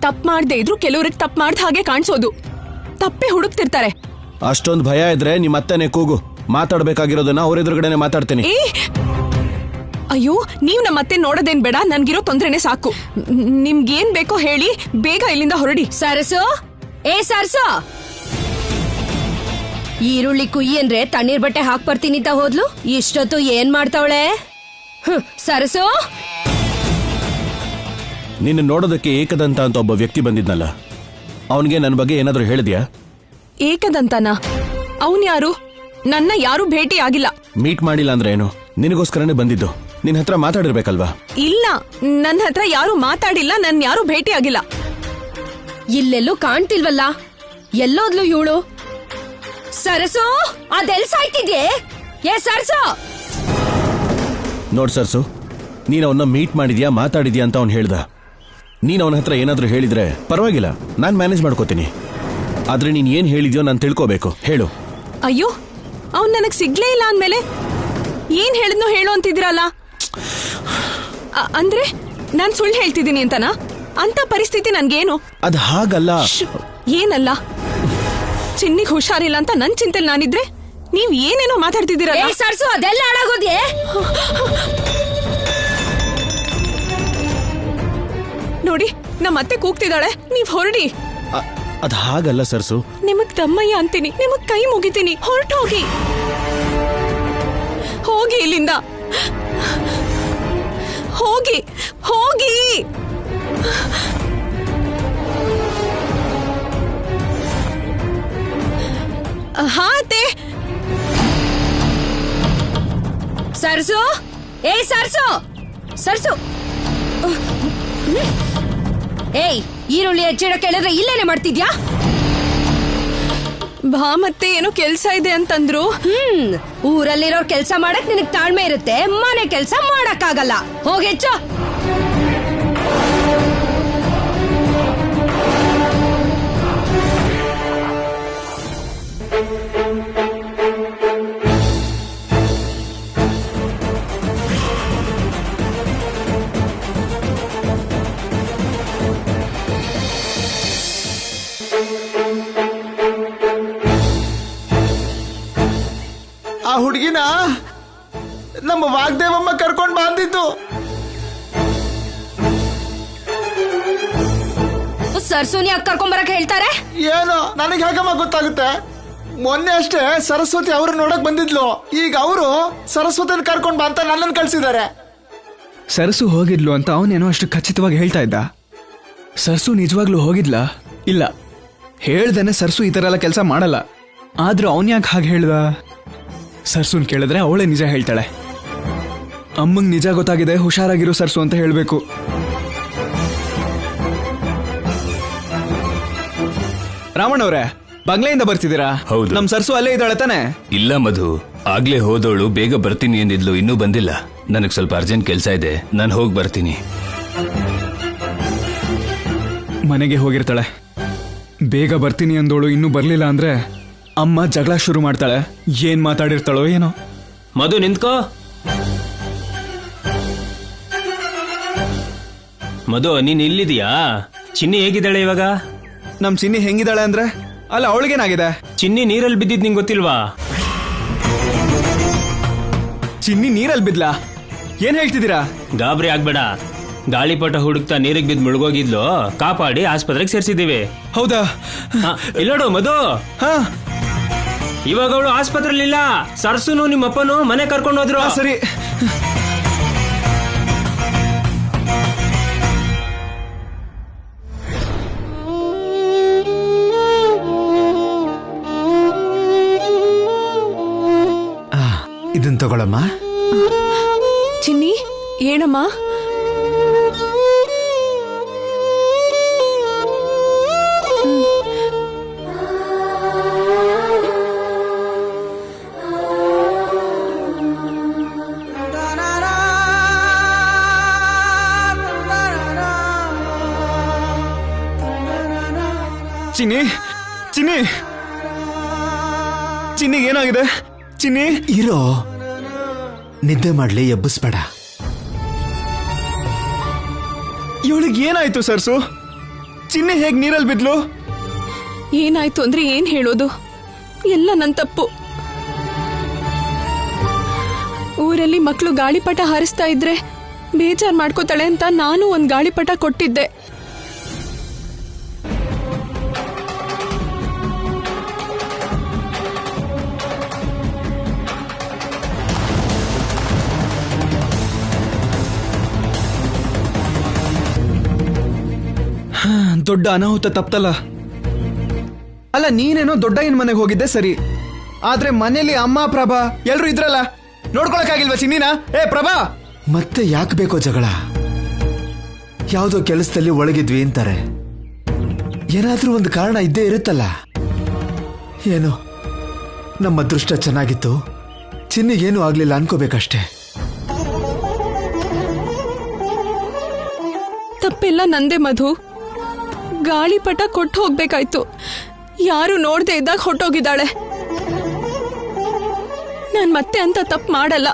ತಪ್ಪು ಮಾಡದೆ ಇದ್ರು ಕೆಲವ್ರಿಗೆ ತಪ್ಪು ಮಾಡ್ದ ಹಾಗೆ ಕಾಣಿಸೋದು. ತಪ್ಪೇ ಹುಡುಕ್ತಿರ್ತಾರೆ. ಅಷ್ಟೊಂದು ಭಯ ಇದ್ರೆ ನಿಮ್ಮ ಅತ್ತೆನೆ ಕೂಗು. ಮಾತಾಡ್ಬೇಕಾಗಿರೋದನ್ನ ಅವ್ರ ಎದುರುಗಡೆನೆ ಮಾತಾಡ್ತೀನಿ. ಅಯ್ಯೋ, ನೀವ್ ನಮ್ಮ ಅತ್ತೆ ನೋಡೋದೇನ್ ಬೇಡ, ನನ್ಗಿರೋ ತೊಂದ್ರೆನೆ ಸಾಕು. ನಿಮ್ಗೇನ್ ಬೇಕೋ ಹೇಳಿ, ಬೇಗ ಇಲ್ಲಿಂದ ಹೊರಡಿ. ಸರಸು, ಸರಸು, ಈರುಳ್ಳಿ ಕುಯ್ಯಿ ಅಂದ್ರೆ ತಣ್ಣೀರ್ ಬಟ್ಟೆ ಹಾಕ್ ಬರ್ತೀನಿ ಅಂತ ಹೋದ್ಲು. ಇಷ್ಟೊತ್ತು ಏನ್ ಮಾಡ್ತಾವಳೆ? ಸರಸು, ನಿನ್ನ ನೋಡೋದಕ್ಕೆ ಏಕದಂತ ಅಂತ ಒಬ್ಬ ವ್ಯಕ್ತಿ ಬಂದಿದ್ನಲ್ಲ, ಅವನಿಗೆ ನನ್ನ ಬಗ್ಗೆ ಏನಾದ್ರೂ ಹೇಳಿದ್ಯಾ? ಏಕದಂತನ? ಅವನ್ ಯಾರು? ನನ್ನ ಯಾರು ಭೇಟಿ ಆಗಿಲ್ಲ. ಮೀಟ್ ಮಾಡಿಲ್ಲ ಅಂದ್ರೆ ಏನು? ನಿನಗೋಸ್ಕರನೇ ಬಂದಿದ್ದು. ನಿನ್ನ ಹತ್ರ ಮಾತಾಡಿರ್ಬೇಕಲ್ವಾ? ಇಲ್ಲ, ನನ್ನ ಹತ್ರ ಯಾರು ಮಾತಾಡಿಲ್ಲ, ನನ್ ಯಾರು ಭೇಟಿ ಆಗಿಲ್ಲ. ಇಲ್ಲೆಲ್ಲೂ ಕಾಣ್ತಿಲ್ವಲ್ಲ, ಎಲ್ಲೋದ್ಲು ಇವಳು? ಸರಸು, ಅದೆಲ್ ಸಾಯ್ತಿದ್ಯೆ? ಸರಸು, ನೋಡ್ ಸರ್ಸು, ನೀನ್ ಅವನ್ನ ಮೀಟ್ ಮಾಡಿದ್ಯಾ ಮಾತಾಡಿದ್ಯಾ ಅಂತ ಅವ್ನು ಹೇಳ್ದ. ನೀನ್ ಅವನ ಹತ್ರ ಏನಾದ್ರೂ ಹೇಳಿದ್ರೆ ಪರವಾಗಿಲ್ಲ, ನಾನ್ ಮ್ಯಾನೇಜ್ ಮಾಡ್ಕೋತೀನಿ. ಆದ್ರೆ ನೀನ್ ಏನ್ ಹೇಳಿದ್ಯೋ ನಾನು ತಿಳ್ಕೋಬೇಕು, ಹೇಳು. ಅಯ್ಯೋ, ಅವ್ನ್ ನನಗ್ ಸಿಗ್ಲೇ ಇಲ್ಲ ಅಂದ್ಮೇಲೆ ಏನ್ ಹೇಳಿದ್ನೋ ಹೇಳು ಅಂತಿದ್ದೀರಲ್ಲ. ಅಂದ್ರೆ ನಾನ್ ಸುಳ್ಳು ಹೇಳ್ತಿದ್ದೀನಿ ಅಂತನಾ? ಅಂತ ಪರಿಸ್ಥಿತಿ ನನ್ಗೇನು? ಅದ್ ಹಾಗಲ್ಲ. ಏನಲ್ಲ? ಚಿನ್ನಿಗ್ ಹುಷಾರಿಲ್ಲ ಅಂತ ನನ್ ಚಿಂತೆಲ್ ನಾನಿದ್ರೆ ನೀವ್ ಏನೇನೋ ಮಾತಾಡ್ತಿದ್ದೀರಲ್ಲ. ಸರ್ಸು, ಅದೆಲ್ಲ ಹಾಳಾಗೋದ್ಯೆ? ನೋಡಿ, ನಮ್ಮ ಅತ್ತೆ ಕೂಗ್ತಿದ್ದಾಳೆ, ನೀವ್ ಹೊರಡಿ. ಅದ್ ಹಾಗಲ್ಲ ಸರ್ಸು. ನಿಮಗ್ ತಮ್ಮಯ್ಯ ಅಂತೀನಿ, ನಿಮಗ್ ಕೈ ಮುಗಿತೀನಿ, ಹೊರಟು ಹೋಗಿ. ಹೋಗಿ ಇಲ್ಲಿಂದ, ಹೋಗಿ ಹೋಗಿ. ಹಾ ಅತ್ತೆ. ಸರ್ಸು, ಸರ್ಸು, ಸರ್ಸು, ಈರುಳ್ಳಿ ಹೆಚ್ಚಿಡೋ ಕೇಳಿದ್ರೆ ಇಲ್ಲೇನೆ ಮಾಡ್ತಿದ್ಯಾ? ಬಾ, ಮತ್ತೆ ಏನೋ ಕೆಲ್ಸ ಇದೆ ಅಂತಂದ್ರು. ಊರಲ್ಲಿರೋ ಕೆಲ್ಸ ಮಾಡಕ್ ನಿನಗ್ ತಾಳ್ಮೆ ಇರುತ್ತೆ, ಮನೆ ಕೆಲ್ಸ ಮಾಡಕ್ ಆಗಲ್ಲ. ಹೋಗೆಚ್ಚು. ಹೇಳಿದ್ದು. ಸರ್ಸುನಿ ಯಾಕೆ ಕರ್ಕೊಂಬರಕ್ ಹೇಳ್ತಾರೆ? ಏನು ನನಗೆ ಹೇಗಮ್ಮ ಗೊತ್ತಾಗುತ್ತೆ? ಮೊನ್ನೆ ಅಷ್ಟೇ ಸರಸ್ವತಿ ಅವ್ರು ನೋಡಕ್ ಬಂದಿದ್ಲು. ಈಗ ಅವರು ಸರಸ್ವತಿನ ಕರ್ಕೊಂಡ್ ಬಾ ಅಂತ ನನ್ನನ್ನು ಕಳ್ಸಿದ್ದಾರೆ. ಸರಸು ಹೋಗಿದ್ಲು ಅಂತ ಅವನೇನೋ ಅಷ್ಟು ಖಚಿತವಾಗಿ ಹೇಳ್ತಾ ಇದ್ದ. ಸರ್ಸು ನಿಜವಾಗ್ಲೂ ಹೋಗಿದ್ಲಾ? ಇಲ್ಲ, ಹೇಳ್ದೇನೆ ಸರ್ಸು ಈ ತರ ಎಲ್ಲ ಕೆಲಸ ಮಾಡಲ್ಲ. ಆದ್ರೂ ಅವನ್ ಯಾಕೆ ಹಾಗೆ ಹೇಳ್ದ? ಸರ್ಸುನ್ ಕೇಳಿದ್ರೆ ಅವಳೇ ನಿಜ ಹೇಳ್ತಾಳೆ. ಅಮ್ಮಂಗ್ ನಿಜ ಗೊತ್ತಾಗಿದೆ, ಹುಷಾರಾಗಿರು ಸರ್ಸು ಅಂತ ಹೇಳ್ಬೇಕು. ರಾಮಣ್ಣವ್ರೆ, ಬಂಗ್ಲೆಯಿಂದ ಬರ್ತಿದ್ದೀರಾ? ಹೌದು. ನಮ್ ಸರ್ಸು ಅಲ್ಲೇ ಇದ್ದಾಳೆ ತಾನೆ? ಇಲ್ಲ ಮಧು, ಆಗ್ಲೇ ಹೋದವಳು ಬೇಗ ಬರ್ತೀನಿ ಎಂದಿದ್ಲು, ಇನ್ನೂ ಬಂದಿಲ್ಲ. ನನಗ್ ಸ್ವಲ್ಪ ಅರ್ಜೆಂಟ್ ಕೆಲಸ ಇದೆ, ನಾನು ಹೋಗಿ ಬರ್ತೀನಿ. ಮನೆಗೆ ಹೋಗಿರ್ತಾಳೆ. ಬೇಗ ಬರ್ತೀನಿ ಅಂದೋಳು ಇನ್ನೂ ಬರ್ಲಿಲ್ಲ ಅಂದ್ರೆ ಅಮ್ಮ ಜಗಳ ಶುರು ಮಾಡ್ತಾಳೆ. ಏನ್ ಮಾತಾಡಿರ್ತಾಳೋ ಏನೋ. ಮಧು ನಿಂತ್ಕೋ. ಮಧು ನೀನ್ ಇಲ್ಲಿದೀಯಾ? ಚಿನ್ನಿ ಹೇಗಿದ್ದಾಳೆ ಇವಾಗ? ನಮ್ ಚಿನ್ನಿ ಹೆಂಗಿದ್ದಾಳೆ ಅಂದ್ರೆ? ಅಲ್ಲ, ಅವಳಿಗೇನಾಗಿದೆ? ಚಿನ್ನಿ ನೀರಲ್ಲಿ ಬಿದ್ದಿದ್ ನಿಂಗೆ ಗೊತ್ತಿಲ್ವಾ? ಚಿನ್ನಿ ನೀರಲ್ಲಿ ಬಿದ್ಲಾ? ಏನ್ ಹೇಳ್ತಿದ್ದೀರಾ? ಗಾಬರಿ ಆಗ್ಬೇಡ. ಗಾಳಿಪಟ ಹುಡುಕ್ತಾ ನೀರಿಗೆ ಬಿದ್ದು ಮುಳುಗೋಗಿದ್ಲು, ಕಾಪಾಡಿ ಆಸ್ಪತ್ರೆಗೆ ಸೇರಿಸಿದ್ದೀವಿ. ಹೌದಾ? ಇಲ್ಲೋಡು ಮಧು, ಹಾ, ಇವಾಗ ಅವಳು ಆಸ್ಪತ್ರೆಲಿಲ್ಲ. ಸರ್ಸುನು ನಿಮ್ಮಪ್ಪನು ಮನೆ ಕರ್ಕೊಂಡು ಹೋದ್ರು. ಸರಿ. ಇದನ್ ತಗೊಳಮ್ಮ. ಚಿನ್ನಿ, ಏನಮ್ಮ? ಚಿನ್ನಿ, ಚಿನ್ನಿ, ಚಿನ್ನಿಗೆ ಏನಾಗಿದೆ? ಚಿನ್ನಿ ಇರೋ, ನಿದ್ದೆ ಮಾಡ್ಲಿ, ಎಬ್ಬಿಸ್ಬೇಡ. ಇವಳಿಗೆ ಏನಾಯ್ತು ಸರ್ಸು? ಚಿನ್ನಿ ಹೇಗ್ ನೀರಲ್ಲಿ ಬಿದ್ಲು? ಏನಾಯ್ತು ಅಂದ್ರೆ ಏನ್ ಹೇಳೋದು? ಎಲ್ಲ ನನ್ ತಪ್ಪು. ಊರಲ್ಲಿ ಮಕ್ಕಳು ಗಾಳಿಪಟ ಹಾರಿಸ್ತಾ ಇದ್ರೆ ಬೇಜಾರ್ ಮಾಡ್ಕೋತಾಳೆ ಅಂತ ನಾನು ಒಂದ್ ಗಾಳಿಪಟ ಕೊಟ್ಟಿದ್ದೆ. ದೊಡ್ಡ ಅನಾಹುತ ತಪ್ಪಲ್ಲ. ಅಲ್ಲ, ನೀನೇನೋ ದೊಡ್ಡ ಏನ್ ಮನೆಗೆ ಹೋಗಿದ್ದೆ ಸರಿ, ಆದ್ರೆ ಮನೇಲಿ ಅಮ್ಮ ಪ್ರಭಾ ಎಲ್ರು ಇದ್ರಲ್ಲ, ನೋಡ್ಕೊಳಕ್ಕಾಗಿಲ್ವಾ ಚಿನ್ನಿನ? ಏ ಪ್ರಭಾ, ಮತ್ತೆ ಯಾಕೆ ಬೇಕೋ ಜಗಳ? ಯಾವುದೋ ಕೆಲಸದಲ್ಲಿ ಒಳಗಿದ್ವಿ ಅಂತಾರೆ, ಏನಾದ್ರೂ ಒಂದು ಕಾರಣ ಇದ್ದೇ ಇರುತ್ತಲ್ಲ. ಏನೋ ನಮ್ಮ ಅದೃಷ್ಟ ಚೆನ್ನಾಗಿತ್ತು, ಚಿನ್ನಿಗೇನು ಆಗ್ಲಿಲ್ಲ ಅನ್ಕೋಬೇಕಷ್ಟೇ. ತಪ್ಪೆಲ್ಲ ನಂದೇ ಮಧು. ಗಾಳಿಪಟ ಕೊಟ್ಟು ಹೋಗ್ಬೇಕಾಯ್ತು. ಯಾರು ನೋಡ್ದೆ ಇದ್ದಾಗ ಹೊಟ್ಟೋಗಿದ್ದಾಳೆ. ನಾನ್ ಮತ್ತೆ ಅಂತ ತಪ್ಪು ಮಾಡಲ್ಲ.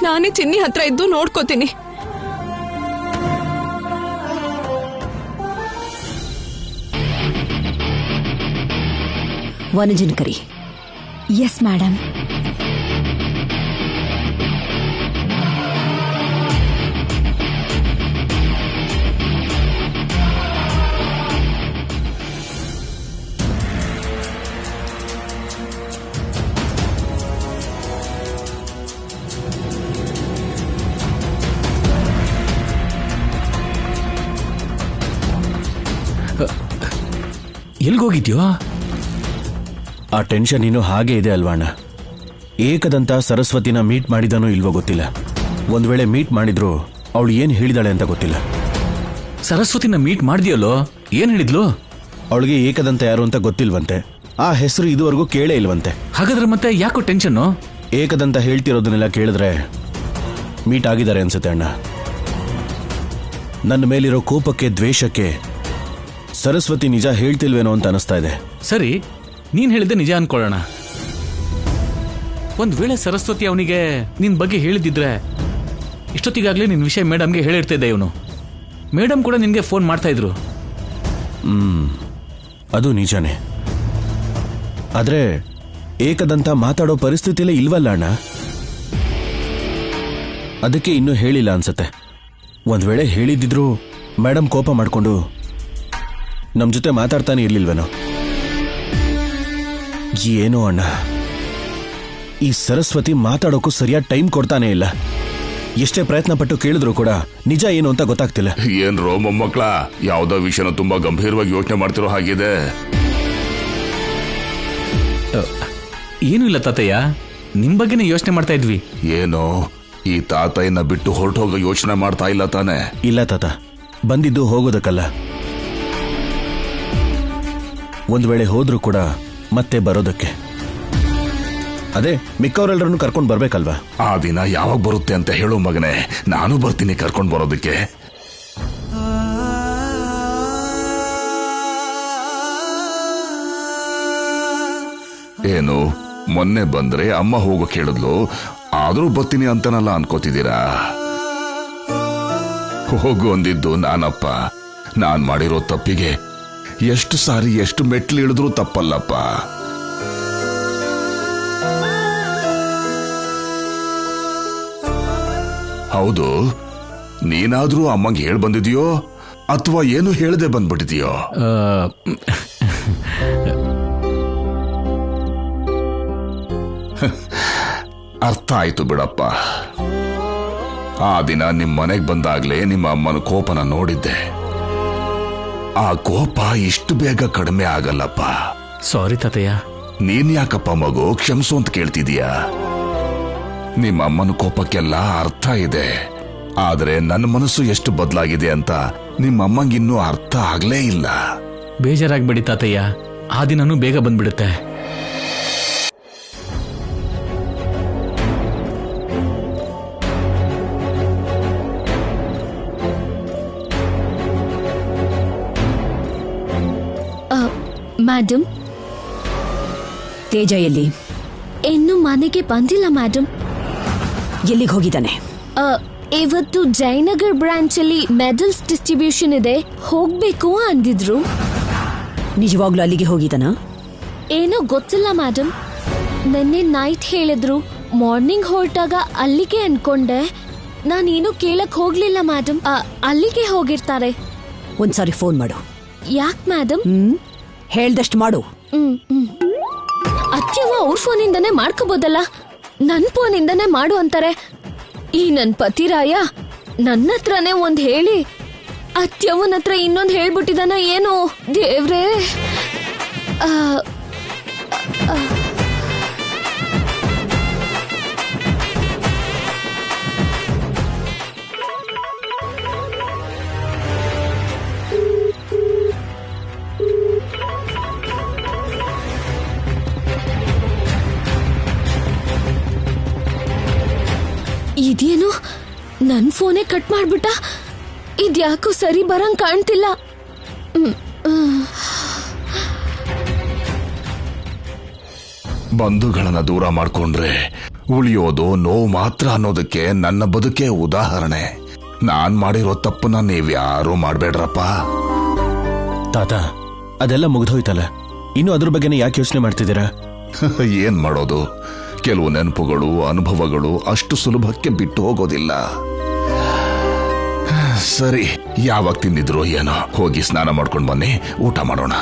ನಾನೇ ಚಿನ್ನಿ ಹತ್ರ ಇದ್ದು ನೋಡ್ಕೋತೀನಿ. ವನಜನಕರಿ. Yes madam. ಎಲ್ಗೋಗಿದ್ಯೋ? ಆ ಟೆನ್ಷನ್ ಇನ್ನೂ ಹಾಗೆ ಇದೆ ಅಲ್ವಾಣ. ಏಕದಂತ ಸರಸ್ವತಿನ ಮೀಟ್ ಮಾಡಿದನೋ ಇಲ್ವೋ ಗೊತ್ತಿಲ್ಲ. ಒಂದ್ ವೇಳೆ ಮೀಟ್ ಮಾಡಿದ್ರು ಅವಳು ಏನ್ ಹೇಳಿದಾಳೆ ಅಂತ ಗೊತ್ತಿಲ್ಲ. ಸರಸ್ವತಿನ ಮೀಟ್ ಮಾಡಿದ್ಯಲ್ಲೋ, ಏನ್ ಹೇಳಿದ್ಲು? ಅವಳಿಗೆ ಏಕದಂತ ಯಾರು ಅಂತ ಗೊತ್ತಿಲ್ವಂತೆ. ಆ ಹೆಸರು ಇದುವರೆಗೂ ಕೇಳೇ ಇಲ್ವಂತೆ. ಹಾಗಾದ್ರೆ ಮತ್ತೆ ಯಾಕೋ ಟೆನ್ಷನ್ನು? ಏಕದಂತ ಹೇಳ್ತಿರೋದನ್ನೆಲ್ಲ ಕೇಳಿದ್ರೆ ಮೀಟ್ ಆಗಿದ್ದಾರೆ ಅನ್ಸುತ್ತೆ ಅಣ್ಣ. ನನ್ನ ಮೇಲಿರೋ ಕೋಪಕ್ಕೆ, ದ್ವೇಷಕ್ಕೆ ಸರಸ್ವತಿ ನಿಜ ಹೇಳ್ತಿಲ್ವೇನೋ ಅಂತ ಅನಿಸ್ತಾ ಇದೆ. ಸರಿ, ನೀನ್ ಹೇಳಿದ್ದೆ ನಿಜ ಅನ್ಕೊಳ್ಳೋಣ. ಒಂದ್ ವೇಳೆ ಸರಸ್ವತಿ ಅವನಿಗೆ ನಿನ್ ಬಗ್ಗೆ ಹೇಳಿದಿದ್ರೆ ಇಷ್ಟೊತ್ತಿಗಾಗ್ಲೇ ನಿನ್ ವಿಷಯ ಮೇಡಮ್ಗೆ ಹೇಳಿರ್ತಿದ್ದೆ ಇವನು. ಮೇಡಮ್ ಕೂಡ ನಿನ್ಗೆ ಫೋನ್ ಮಾಡ್ತಾ ಇದ್ರು. ಅದು ನಿಜಾನೇ. ಆದ್ರೆ ಏಕದಂತ ಮಾತಾಡೋ ಪರಿಸ್ಥಿತಿಲೇ ಇಲ್ವಲ್ಲ ಅಣ್ಣ. ಅದಕ್ಕೆ ಇನ್ನೂ ಹೇಳಿಲ್ಲ ಅನ್ಸತ್ತೆ. ಒಂದ್ ವೇಳೆ ಹೇಳಿದ್ದಿದ್ರು ಮೇಡಮ್ ಕೋಪ ಮಾಡ್ಕೊಂಡು ನಮ್ ಜೊತೆ ಮಾತಾಡ್ತಾನೆ ಇರ್ಲಿಲ್ವೇನೋ. ಏನೋ ಅಣ್ಣ, ಈ ಸರಸ್ವತಿ ಮಾತಾಡೋಕ್ಕೂ ಸರಿಯಾದ ಟೈಮ್ ಕೊಡ್ತಾನೆ ಇಲ್ಲ. ಎಷ್ಟೇ ಪ್ರಯತ್ನ ಪಟ್ಟು ಕೇಳಿದ್ರು ಕೂಡ ನಿಜ ಏನು ಅಂತ ಗೊತ್ತಾಗ್ತಿಲ್ಲ. ಏನ್ರೋ ಮೊಮ್ಮಕ್ಳ, ಯಾವ್ದೋ ವಿಷಯನ ತುಂಬಾ ಗಂಭೀರವಾಗಿ ಯೋಚನೆ ಮಾಡ್ತಿರೋ ಹಾಗಿದೆ. ಏನೂ ಇಲ್ಲ ತಾತಯ್ಯ, ನಿಮ್ ಬಗ್ಗೆನೇ ಯೋಚನೆ ಮಾಡ್ತಾ ಇದ್ವಿ. ಏನೋ ಈ ತಾತಯ್ಯನ ಬಿಟ್ಟು ಹೊರಟೋಗೋ ಯೋಚನೆ ಮಾಡ್ತಾ ಇಲ್ಲ ತಾನೆ? ಇಲ್ಲ ತಾತ, ಬಂದಿದ್ದು ಹೋಗೋದಕ್ಕಲ್ಲ. ಒಂದ್ ವೇಳೆ ಹೋದ್ರೂ ಕೂಡ ಮತ್ತೆ ಬರೋದಕ್ಕೆ. ಅದೇ ಮಿಕ್ಕವರೆಲ್ಲರನ್ನು ಕರ್ಕೊಂಡು ಬರ್ಬೇಕಲ್ವಾ? ಆ ದಿನ ಯಾವಾಗ ಬರುತ್ತೆ ಅಂತ ಹೇಳು ಮಗನೇ, ನಾನು ಬರ್ತೀನಿ ಕರ್ಕೊಂಡು ಬರೋದಕ್ಕೆ. ಏನು ಮೊನ್ನೆ ಬಂದ್ರೆ ಅಮ್ಮ ಹೋಗೋಕೆ ಹೇಳಿದ್ಲು, ಆದ್ರೂ ಬರ್ತೀನಿ ಅಂತನಲ್ಲ ಅನ್ಕೋತಿದ್ದೀರಾ? ಹೋಗು ಅಂದಿದ್ದು ನಾನಪ್ಪ. ನಾನ್ ಮಾಡಿರೋ ತಪ್ಪಿಗೆ ಎಷ್ಟು ಸಾರಿ ಎಷ್ಟು ಮೆಟ್ಲು ಇಳಿದ್ರೂ ತಪ್ಪಲ್ಲಪ್ಪ. ಹೌದು, ನೀನಾದ್ರೂ ಅಮ್ಮಂಗೆ ಹೇಳ್ ಬಂದಿದ್ಯೋ ಅಥವಾ ಏನು ಹೇಳದೆ ಬಂದ್ಬಿಟ್ಟಿದ್ಯೋ? ಅರ್ಥ ಆಯ್ತು ಬಿಡಪ್ಪ. ಆ ದಿನ ನಿಮ್ ಮನೆಗ್ ಬಂದಾಗ್ಲೇ ನಿಮ್ಮ ಅಮ್ಮನ ಕೋಪನ ನೋಡಿದ್ದೆ. ಆ ಕೋಪ ಇಷ್ಟು ಬೇಗ ಕಡಿಮೆ ಆಗಲ್ಲಪ್ಪ. ಸಾರಿ ತಾತಯ್ಯ. ನೀನ್ ಯಾಕಪ್ಪ ಮಗು ಕ್ಷಮಿಸು ಅಂತ ಕೇಳ್ತಿದೀಯ? ನಿಮ್ಮ ಅಮ್ಮನ ಕೋಪಕ್ಕೆಲ್ಲ ಅರ್ಥ ಇದೆ, ಆದ್ರೆ ನನ್ನ ಮನಸ್ಸು ಎಷ್ಟು ಬದಲಾಗಿದೆ ಅಂತ ನಿಮ್ಮ ಅಮ್ಮಂಗಿನ್ನೂ ಅರ್ಥ ಆಗ್ಲೇ ಇಲ್ಲ. ಬೇಜಾರಾಗ್ಬೇಡಿ ತಾತಯ್ಯ, ಆ ದಿನನೂ ಬೇಗ ಬಂದ್ಬಿಡುತ್ತೆ. ಮೇಡಮ್, ತೇಜ ಎಲ್ಲಿ? ಇನ್ನು ಮನೆಗೆ ಬಂದಿಲ್ಲ ಮೇಡಮ್. ಎಲ್ಲಿಗೆ ಹೋಗಿದ್ದಾನೆ? ಇವತ್ತು ಜಯನಗರ್ ಬ್ರಾಂಚ್ ಅಲ್ಲಿ ಮೆಡಲ್ಸ್ ಡಿಸ್ಟ್ರಿಬ್ಯೂಷನ್ ಇದೆ, ಹೋಗ್ಬೇಕು ಅಂದಿದ್ರು. ನಿಜವಾಗ್ಲೂ ಅಲ್ಲಿಗೆ ಹೋಗಿದ್ದಾನ? ಏನೋ ಗೊತ್ತಿಲ್ಲ ಮೇಡಮ್. ನಿನ್ನೆ ನೈಟ್ ಹೇಳಿದ್ರು, ಮಾರ್ನಿಂಗ್ ಹೊರಟಾಗ ಅಲ್ಲಿಗೆ ಅನ್ಕೊಂಡೆ. ನಾನೇನು ಕೇಳಕ್ ಹೋಗ್ಲಿಲ್ಲ ಮೇಡಮ್. ಅಲ್ಲಿಗೆ ಹೋಗಿರ್ತಾರೆ. ಒಂದ್ಸಾರಿ ಫೋನ್ ಮಾಡು. ಯಾಕೆ ಮೇಡಮ್? ಹೇಳ್ದಷ್ಟು ಮಾಡು. ಅತ್ಯವ ಅವ್ರ ಫೋನಿಂದಾನೇ ಮಾಡ್ಕೋಬೋದಲ್ಲ, ನನ್ ಫೋನಿಂದಾನೇ ಮಾಡು ಅಂತಾರೆ. ಈ ನನ್ ಪತಿರಾಯ ನನ್ನ ಹತ್ರನೇ ಒಂದ್ ಹೇಳಿ ಅತ್ಯವನ ಹತ್ರ ಇನ್ನೊಂದ್ ಹೇಳ್ಬಿಟ್ಟಿದಾನ ಏನೋ. ದೇವ್ರೇ, ಇದೇನು ನನ್ ಫೋನೇ ಕಟ್ ಮಾಡ್ಬಿಟ್ಟ. ಇದ್ಯಾಕೋ ಸರಿ ಬರಂಗ್ ಕಾಣ್ತಿಲ್ಲ. ಬಂಧುಗಳನ್ನ ದೂರ ಮಾಡ್ಕೊಂಡ್ರೆ ಉಳಿಯೋದು ನೋವು ಮಾತ್ರ ಅನ್ನೋದಕ್ಕೆ ನನ್ನ ಬದುಕೆ ಉದಾಹರಣೆ. ನಾನ್ ಮಾಡಿರೋ ತಪ್ಪನ್ನ ನೀವ್ಯಾರೂ ಮಾಡ್ಬೇಡ್ರಪ್ಪ. ತಾತ, ಅದೆಲ್ಲ ಮುಗ್ದೋಯ್ತಲ್ಲ, ಇನ್ನು ಅದ್ರ ಬಗ್ಗೆನೇ ಯಾಕೆ ಯೋಚನೆ ಮಾಡ್ತಿದ್ದೀರಾ? ಏನ್ ಮಾಡೋದು, ಕೆಲವು ನೆನಪುಗಳು ಅನುಭವಗಳು ಅಷ್ಟು ಸುಲಭಕ್ಕೆ ಬಿಟ್ಟು ಹೋಗೋದಿಲ್ಲ. ಸರಿ, ಯಾವಾಗ ತಿಂದಿದ್ರು ಏನೋ, ಹೋಗಿ ಸ್ನಾನ ಮಾಡ್ಕೊಂಡು ಬನ್ನಿ, ಊಟ ಮಾಡೋಣ.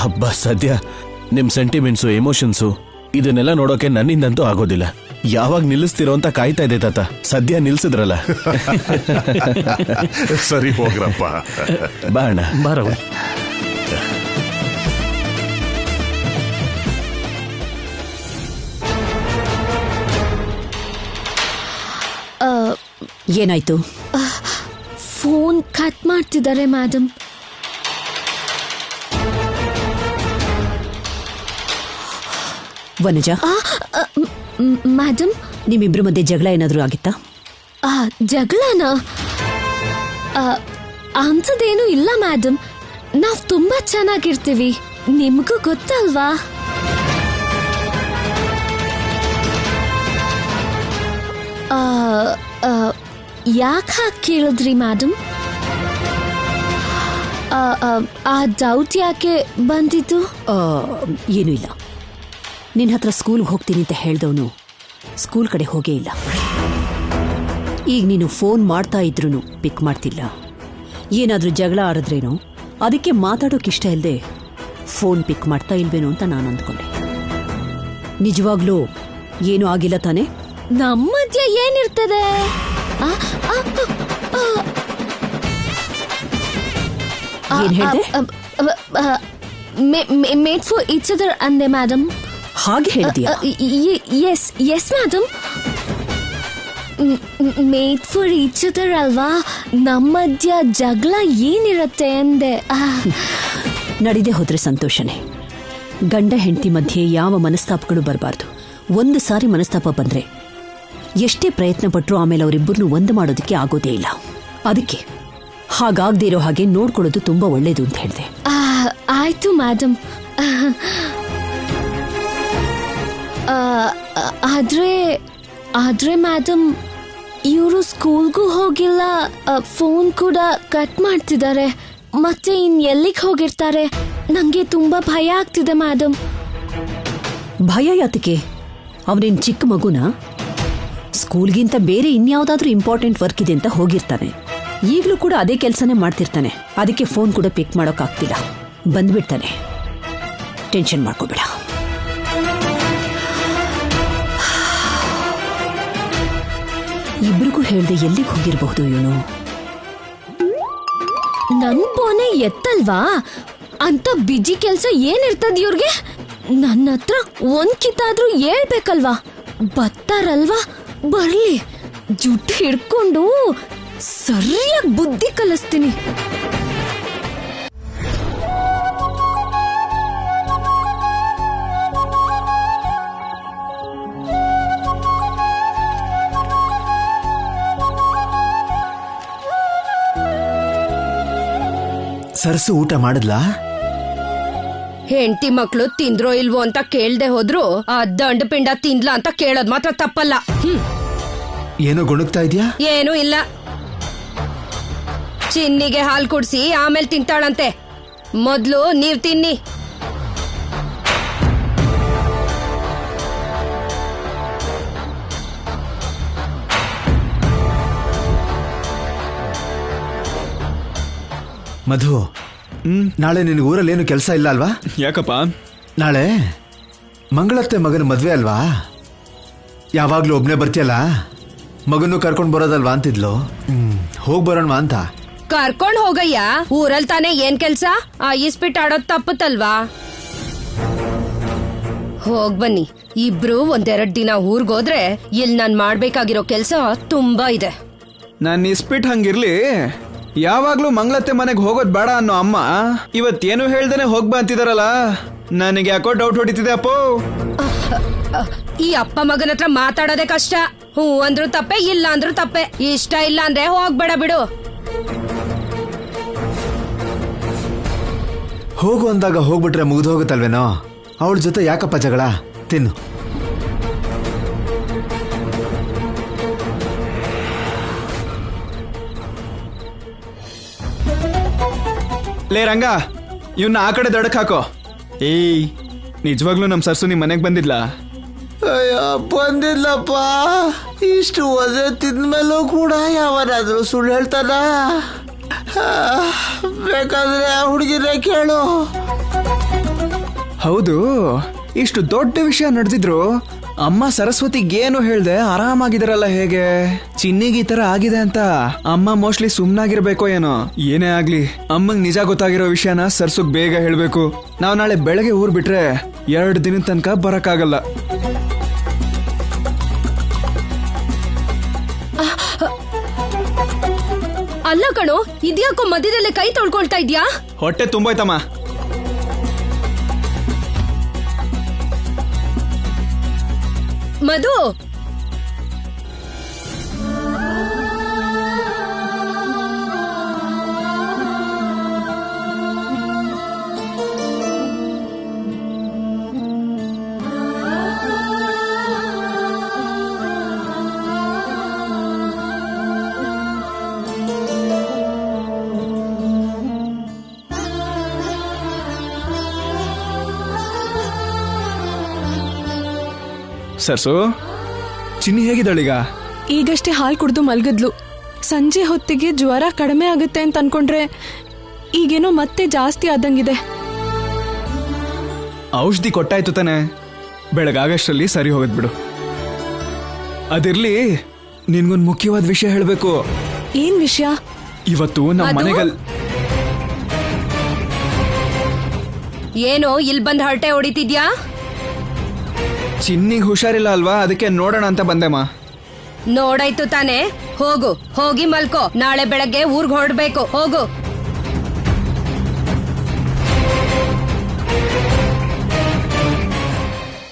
ಹಬ್ಬ, ಸದ್ಯ ನಿಮ್ ಸೆಂಟಿಮೆಂಟ್ಸು ಎಮೋಷನ್ಸು ಇದನ್ನೆಲ್ಲ ನೋಡೋಕೆ ನನ್ನಿಂದಂತೂ ಆಗೋದಿಲ್ಲ. ಯಾವಾಗ ನಿಲ್ಲಿಸ್ತಿರೋ ಅಂತ ಕಾಯ್ತಾ ಇದೆ ತಾತ. ಸದ್ಯ ನಿಲ್ಸಿದ್ರಲ್ಲ. ಸರಿ ಹೋಗ್ರಪ್ಪ. ಬಾ ಅಣ್ಣ. ಬಾರವ. ಏನಾಯ್ತು? ಫೋನ್ ಕಟ್ ಮಾಡ್ತಿದ್ದಾರೆ ಮೇಡಮ್. ವನಜ, ಮೇಡಮ್, ನಿಮ್ಮಿಬ್ರ ಮಧ್ಯೆ ಜಗಳ ಏನಾದ್ರೂ ಆಗಿತ್ತಾ? ಜಗಳನ ಅಂಥದ್ದೇನು ಇಲ್ಲ ಮೇಡಮ್. ನಾವ್ ತುಂಬಾ ಚೆನ್ನಾಗಿರ್ತೀವಿ, ನಿಮ್ಗೂ ಗೊತ್ತಲ್ವಾ? ಯಾಕೆ ಹಾಗೆ ಕೇಳಿದ್ರಿ ಮೇಡಮ್? ಆ ಡೌಟ್ ಯಾಕೆ ಬಂದಿತ್ತು? ಏನೂ ಇಲ್ಲ. ನಿನ್ನ ಹತ್ರ ಸ್ಕೂಲ್ಗೆ ಹೋಗ್ತೀನಿ ಅಂತ ಹೇಳ್ದವನು ಸ್ಕೂಲ್ ಕಡೆ ಹೋಗೇ ಇಲ್ಲ. ಈಗ ನೀನು ಫೋನ್ ಮಾಡ್ತಾ ಇದ್ರೂ ಪಿಕ್ ಮಾಡ್ತಿಲ್ಲ. ಏನಾದರೂ ಜಗಳ ಆಡಿದ್ರೇನೋ ಅದಕ್ಕೆ ಮಾತಾಡೋಕ್ಕಿಷ್ಟ ಇಲ್ಲದೆ ಫೋನ್ ಪಿಕ್ ಮಾಡ್ತಾ ಇಲ್ವೇನೋ ಅಂತ ನಾನು ಅಂದ್ಕೊಂಡೆ. ನಿಜವಾಗ್ಲೂ ಏನೂ ಆಗಿಲ್ಲ ತಾನೆ? ನಮ್ಮ ಮಧ್ಯ ಏನಿರ್ತದೆ? ಏನ್ ಹೇಳ್ದೆ? ಮೇಡ್ ಫಾರ್ ಈಚ್ ಅದರ್ ಅಂದೆ ಮೇಡಮ್. ಹಾಗೆ ಹೇಳ್ತೀಯಾ? Yes yes madam, made for each other ಅಲ್ವಾ. ನಮ್ಮ ಮಧ್ಯ ಜಗಳ ಏನಿರತ್ತೆ ಅಂದೆ. ನಡಿದೆ ಹೋದ್ರೆ ಸಂತೋಷನೇ. ಗಂಡ ಹೆಂಡತಿ ಮಧ್ಯೆ ಯಾವ ಮನಸ್ತಾಪಗಳು ಬರಬಾರ್ದು. ಒಂದು ಸಾರಿ ಮನಸ್ತಾಪ ಬಂದ್ರೆ ಎಷ್ಟೇ ಪ್ರಯತ್ನ ಪಟ್ಟರು ಆಮೇಲೆ ಅವರಿಬ್ಬರನ್ನು ಒಂದು ಮಾಡೋದಕ್ಕೆ ಆಗೋದೇ ಇಲ್ಲ. ಅದಕ್ಕೆ ಹಾಗಾಗದೇ ಇರೋ ಹಾಗೆ ನೋಡ್ಕೊಳ್ಳೋದು ತುಂಬಾ ಒಳ್ಳೇದು ಅಂತ ಹೇಳಿದೆ. ಆಯ್ತು ಮೇಡಮ್. ಆದ್ರೆ ಮೇಡಮ್, ಇವರು ಸ್ಕೂಲ್ಗೂ ಹೋಗಿಲ್ಲ, ಫೋನ್ ಕೂಡ ಕಟ್ ಮಾಡ್ತಿದ್ದಾರೆ. ಮತ್ತೆ ಎಲ್ಲಿಗೆ ಹೋಗಿರ್ತಾರೆ? ನಂಗೆ ತುಂಬಾ ಭಯ ಆಗ್ತಿದೆ ಮೇಡಮ್. ಭಯ ಯಾತಕ್ಕೆ? ಅವನೇನ್ ಚಿಕ್ಕ ಮಗುನ? ಸ್ಕೂಲ್ಗಿಂತ ಬೇರೆ ಇನ್ಯಾವುದಾದ್ರೂ ಇಂಪಾರ್ಟೆಂಟ್ ವರ್ಕ್ ಇದೆ ಅಂತ ಹೋಗಿರ್ತಾನೆ. ಈಗಲೂ ಕೂಡ ಅದೇ ಕೆಲಸನೇ ಮಾಡ್ತಿರ್ತಾನೆ. ಅದಕ್ಕೆ ಫೋನ್ ಕೂಡ ಪಿಕ್ ಮಾಡೋಕ್ಕಾಗ್ತಿಲ್ಲ. ಬಂದ್ಬಿಡ್ತಾನೆ. ಟೆನ್ಷನ್ ಮಾಡ್ಕೋಬೇಡ. ಇಬ್ರಿಗೂ ಹೇಳ್ದೆ ಎಲ್ಲಿಗೆ ಹೋಗಿರಬಹುದು ಇವನು? ನನ್ ಫೋನೇ ಎತ್ತಲ್ವಾ? ಅಂತ ಬಿಜಿ ಕೆಲ್ಸ ಏನಿರ್ತದ ಇವ್ರಿಗೆ? ನನ್ನ ಹತ್ರ ಒಂದ್ ಕಿತ್ತಾದ್ರೂ ಹೇಳ್ಬೇಕಲ್ವಾ? ಬರ್ತಾರಲ್ವಾ? ಬರ್ಲಿ, ಜುಟ್ಟು ಹಿಡ್ಕೊಂಡು ಸರಿಯಾಗಿ ಬುದ್ಧಿ ಕಲಿಸ್ತೀನಿ. ಸರ್ಸು ಊಟ ಮಾಡಿದ್ಲಾ? ಹೆಂಡತಿ ಮಕ್ಳು ತಿಂದ್ರೋ ಇಲ್ವೋ ಅಂತ ಕೇಳ್ದೆ ಹೋದ್ರು ಆ ದಂಡ ಪಿಂಡ ತಿಂದ್ಲಾ ಅಂತ ಕೇಳೋದ್ ಮಾತ್ರ ತಪ್ಪಲ್ಲ. ಏನೋ ಗುಣಗ್ತಾ ಇದ್ಯಾ? ಏನೂ ಇಲ್ಲ. ಚಿನ್ನಿಗೆ ಹಾಲು ಕುಡ್ಸಿ ಆಮೇಲೆ ತಿಂತಾಳಂತೆ. ಮೊದ್ಲು ನೀವ್ ತಿನ್ನಿ. ಮಧು, ನಾಳೆ ನಿನಗೆ ಊರಲ್ಲಿ ಏನು ಕೆಲಸ ಇಲ್ಲ ಅಲ್ವಾ? ಯಾಕಪ್ಪ? ನಾಳೆ ಮಂಗಳತ್ತೆ ಮಗನ ಮದ್ವೆ ಅಲ್ವಾ? ಯಾವಾಗ್ಲೂ ಒಬ್ನೇ ಬರ್ತೀಯಲ್ಲ, ಮಗನ್ನು ಕರ್ಕೊಂಡು ಬರೋದಲ್ವಾ ಅಂತಿದ್ಲು. ಹೋಗ್ ಬರೋಣವಾ ಅಂತ. ಕರ್ಕೊಂಡ್ ಹೋಗಯ್ಯ, ಊರಲ್ಲಿ ತಾನೇ ಏನ್ ಕೆಲ್ಸ? ಇಸ್ಪಿಟ್ ಆಡೋದ್ ತಪ್ಪುತ್ತಲ್ವಾ? ಹೋಗ್ ಬನ್ನಿ ಇಬ್ರು. ಒಂದೆರಡು ದಿನ ಊರ್ಗೋದ್ರೆ ಇಲ್ಲಿ ನಾನ್ ಮಾಡ್ಬೇಕಾಗಿರೋ ಕೆಲ್ಸ ತುಂಬಾ ಇದೆ. ನಾನು ಇಸ್ಪಿಟ್ ಹಂಗಿರ್ಲಿ, ಯಾವಾಗ್ಲೂ ಮಂಗಳತ್ತೆ ಮನೆಗೆ ಹೋಗೋದ್ ಬೇಡ ಅನ್ನೋ ಅಮ್ಮ ಇವತ್ತೇನು ಹೇಳ್ದೇನೆ ಹೋಗ್ಬಾ ಅಂತಿದಾರಲ್ಲ. ನನಗೆ ಯಾಕೋ ಡೌಟ್ ಹೊಡಿತಿದೆ ಅಪ್ಪೋ. ಈ ಅಪ್ಪ ಮಗನ ಹತ್ರ ಮಾತಾಡೋದೇ ಕಷ್ಟ. ಹೂ ಅಂದ್ರು ತಪ್ಪೆ, ಇಲ್ಲ ಅಂದ್ರು ತಪ್ಪೆ. ಇಷ್ಟ ಇಲ್ಲ ಅಂದ್ರೆ ಹೋಗ್ಬೇಡ ಬಿಡು. ಹೋಗು ಅಂದಾಗ ಹೋಗ್ಬಿಟ್ರೆ ಮುಗಿದು ಹೋಗುತ್ತಲ್ವೇನೋ. ಅವಳ ಜೊತೆ ಯಾಕಪ್ಪ ಜಗಳ? ತಿನ್ನು. ಲೇ ರಂಗ, ಇವನ್ನ ಆ ಕಡೆ ದಡಕ್ ಹಾಕೋ. ಏಯ್, ನಿಜವಾಗ್ಲೂ ನಮ್ ಸರ್ಸು ನಿಮ್ ಮನೆಗ್ ಬಂದಿದ್ಲಾ? ಅಯ್ಯ, ಬಂದಿಲ್ಲಪ್ಪ. ಇಷ್ಟು ಒದೆ ತಿಂದ್ಮೇಲೂ ಕೂಡ ಯಾವನಾದ್ರೂ ಸುಳ್ಳು ಹೇಳ್ತಾನ? ಬೇಕಾದ್ರೆ ಆ ಹುಡುಗಿರೇ ಕೇಳು. ಹೌದು, ಇಷ್ಟು ದೊಡ್ಡ ವಿಷಯ ನಡೆದಿದ್ರು ಅಮ್ಮ ಸರಸ್ವತಿಗೇನು ಹೇಳ್ದೆ ಆರಾಮಾಗಿದಾರಲ್ಲ. ಹೇಗೆ ಚಿನ್ನಿಗೆ ಈ ತರ ಆಗಿದೆ ಅಂತ ಅಮ್ಮ ಮೋಸ್ಟ್ಲಿ ಸುಮ್ನಾಗಿರ್ಬೇಕೋ ಏನೋ. ಏನೇ ಆಗ್ಲಿ, ಅಮ್ಮಂಗ್ ನಿಜ ಗೊತ್ತಾಗಿರೋ ವಿಷಯನ ಸರ್ಸುಗ್ ಬೇಗ ಹೇಳ್ಬೇಕು. ನಾವ್ ನಾಳೆ ಬೆಳಗ್ಗೆ ಊರ್ ಬಿಟ್ರೆ 2 ದಿನದ ತನಕ ಬರಕ್ಕಾಗಲ್ಲ. ಅಲ್ಲ ಕಣೋ, ಇದ್ಯಾಕೋ ಮಧ್ಯದಲ್ಲೇ ಕೈ ತೊಳ್ಕೊಳ್ತಾ ಇದ್ಯಾ? ಹೊಟ್ಟೆ ತುಂಬೋಯ್ತಮ್ಮ. ಮಧು, ಸರ್ಸು, ಚಿನ್ನಿ ಹೇಗಿದ್ದಾಳೀಗ? ಈಗಷ್ಟೇ ಹಾಲು ಕುಡಿದು ಮಲ್ಗಿದ್ಲು. ಸಂಜೆ ಹೊತ್ತಿಗೆ ಜ್ವರ ಕಡಿಮೆ ಆಗುತ್ತೆ ಅಂತ ಅನ್ಕೊಂಡ್ರೆ ಈಗೇನೋ ಮತ್ತೆ ಜಾಸ್ತಿ ಆದಂಗಿದೆ. ಔಷಧಿ ಕೊಟ್ಟಾಯ್ತು ತಾನೆ, ಬೆಳಗಾಗಷ್ಟರಲ್ಲಿ ಸರಿ ಹೋಗದ್ ಬಿಡು. ಅದಿರ್ಲಿ, ನಿನ್ಗೊಂದು ಮುಖ್ಯವಾದ ವಿಷಯ ಹೇಳಬೇಕು. ಏನ್ ವಿಷಯ? ಇವತ್ತು ನಮ್ಮ ಮನೆಗಲ್ ಏನೋ ಇಲ್ಲಿ ಬಂದ್ ಹರಟೆ ಹೊಡಿತಿದ್ಯಾ? ಚಿನ್ನಿಗೆ ಹುಷಾರಿಲ್ಲ ಅಲ್ವಾ, ಅದಕ್ಕೆ ನೋಡೋಣ ಅಂತ ಬಂದೆಮ್ಮ. ನೋಡಾಯ್ತು ತಾನೆ, ಹೋಗು, ಹೋಗಿ ಮಲ್ಕೋ. ನಾಳೆ ಬೆಳಗ್ಗೆ ಊರ್ಗ್ ಹೊರಡ್ಬೇಕು, ಹೋಗು.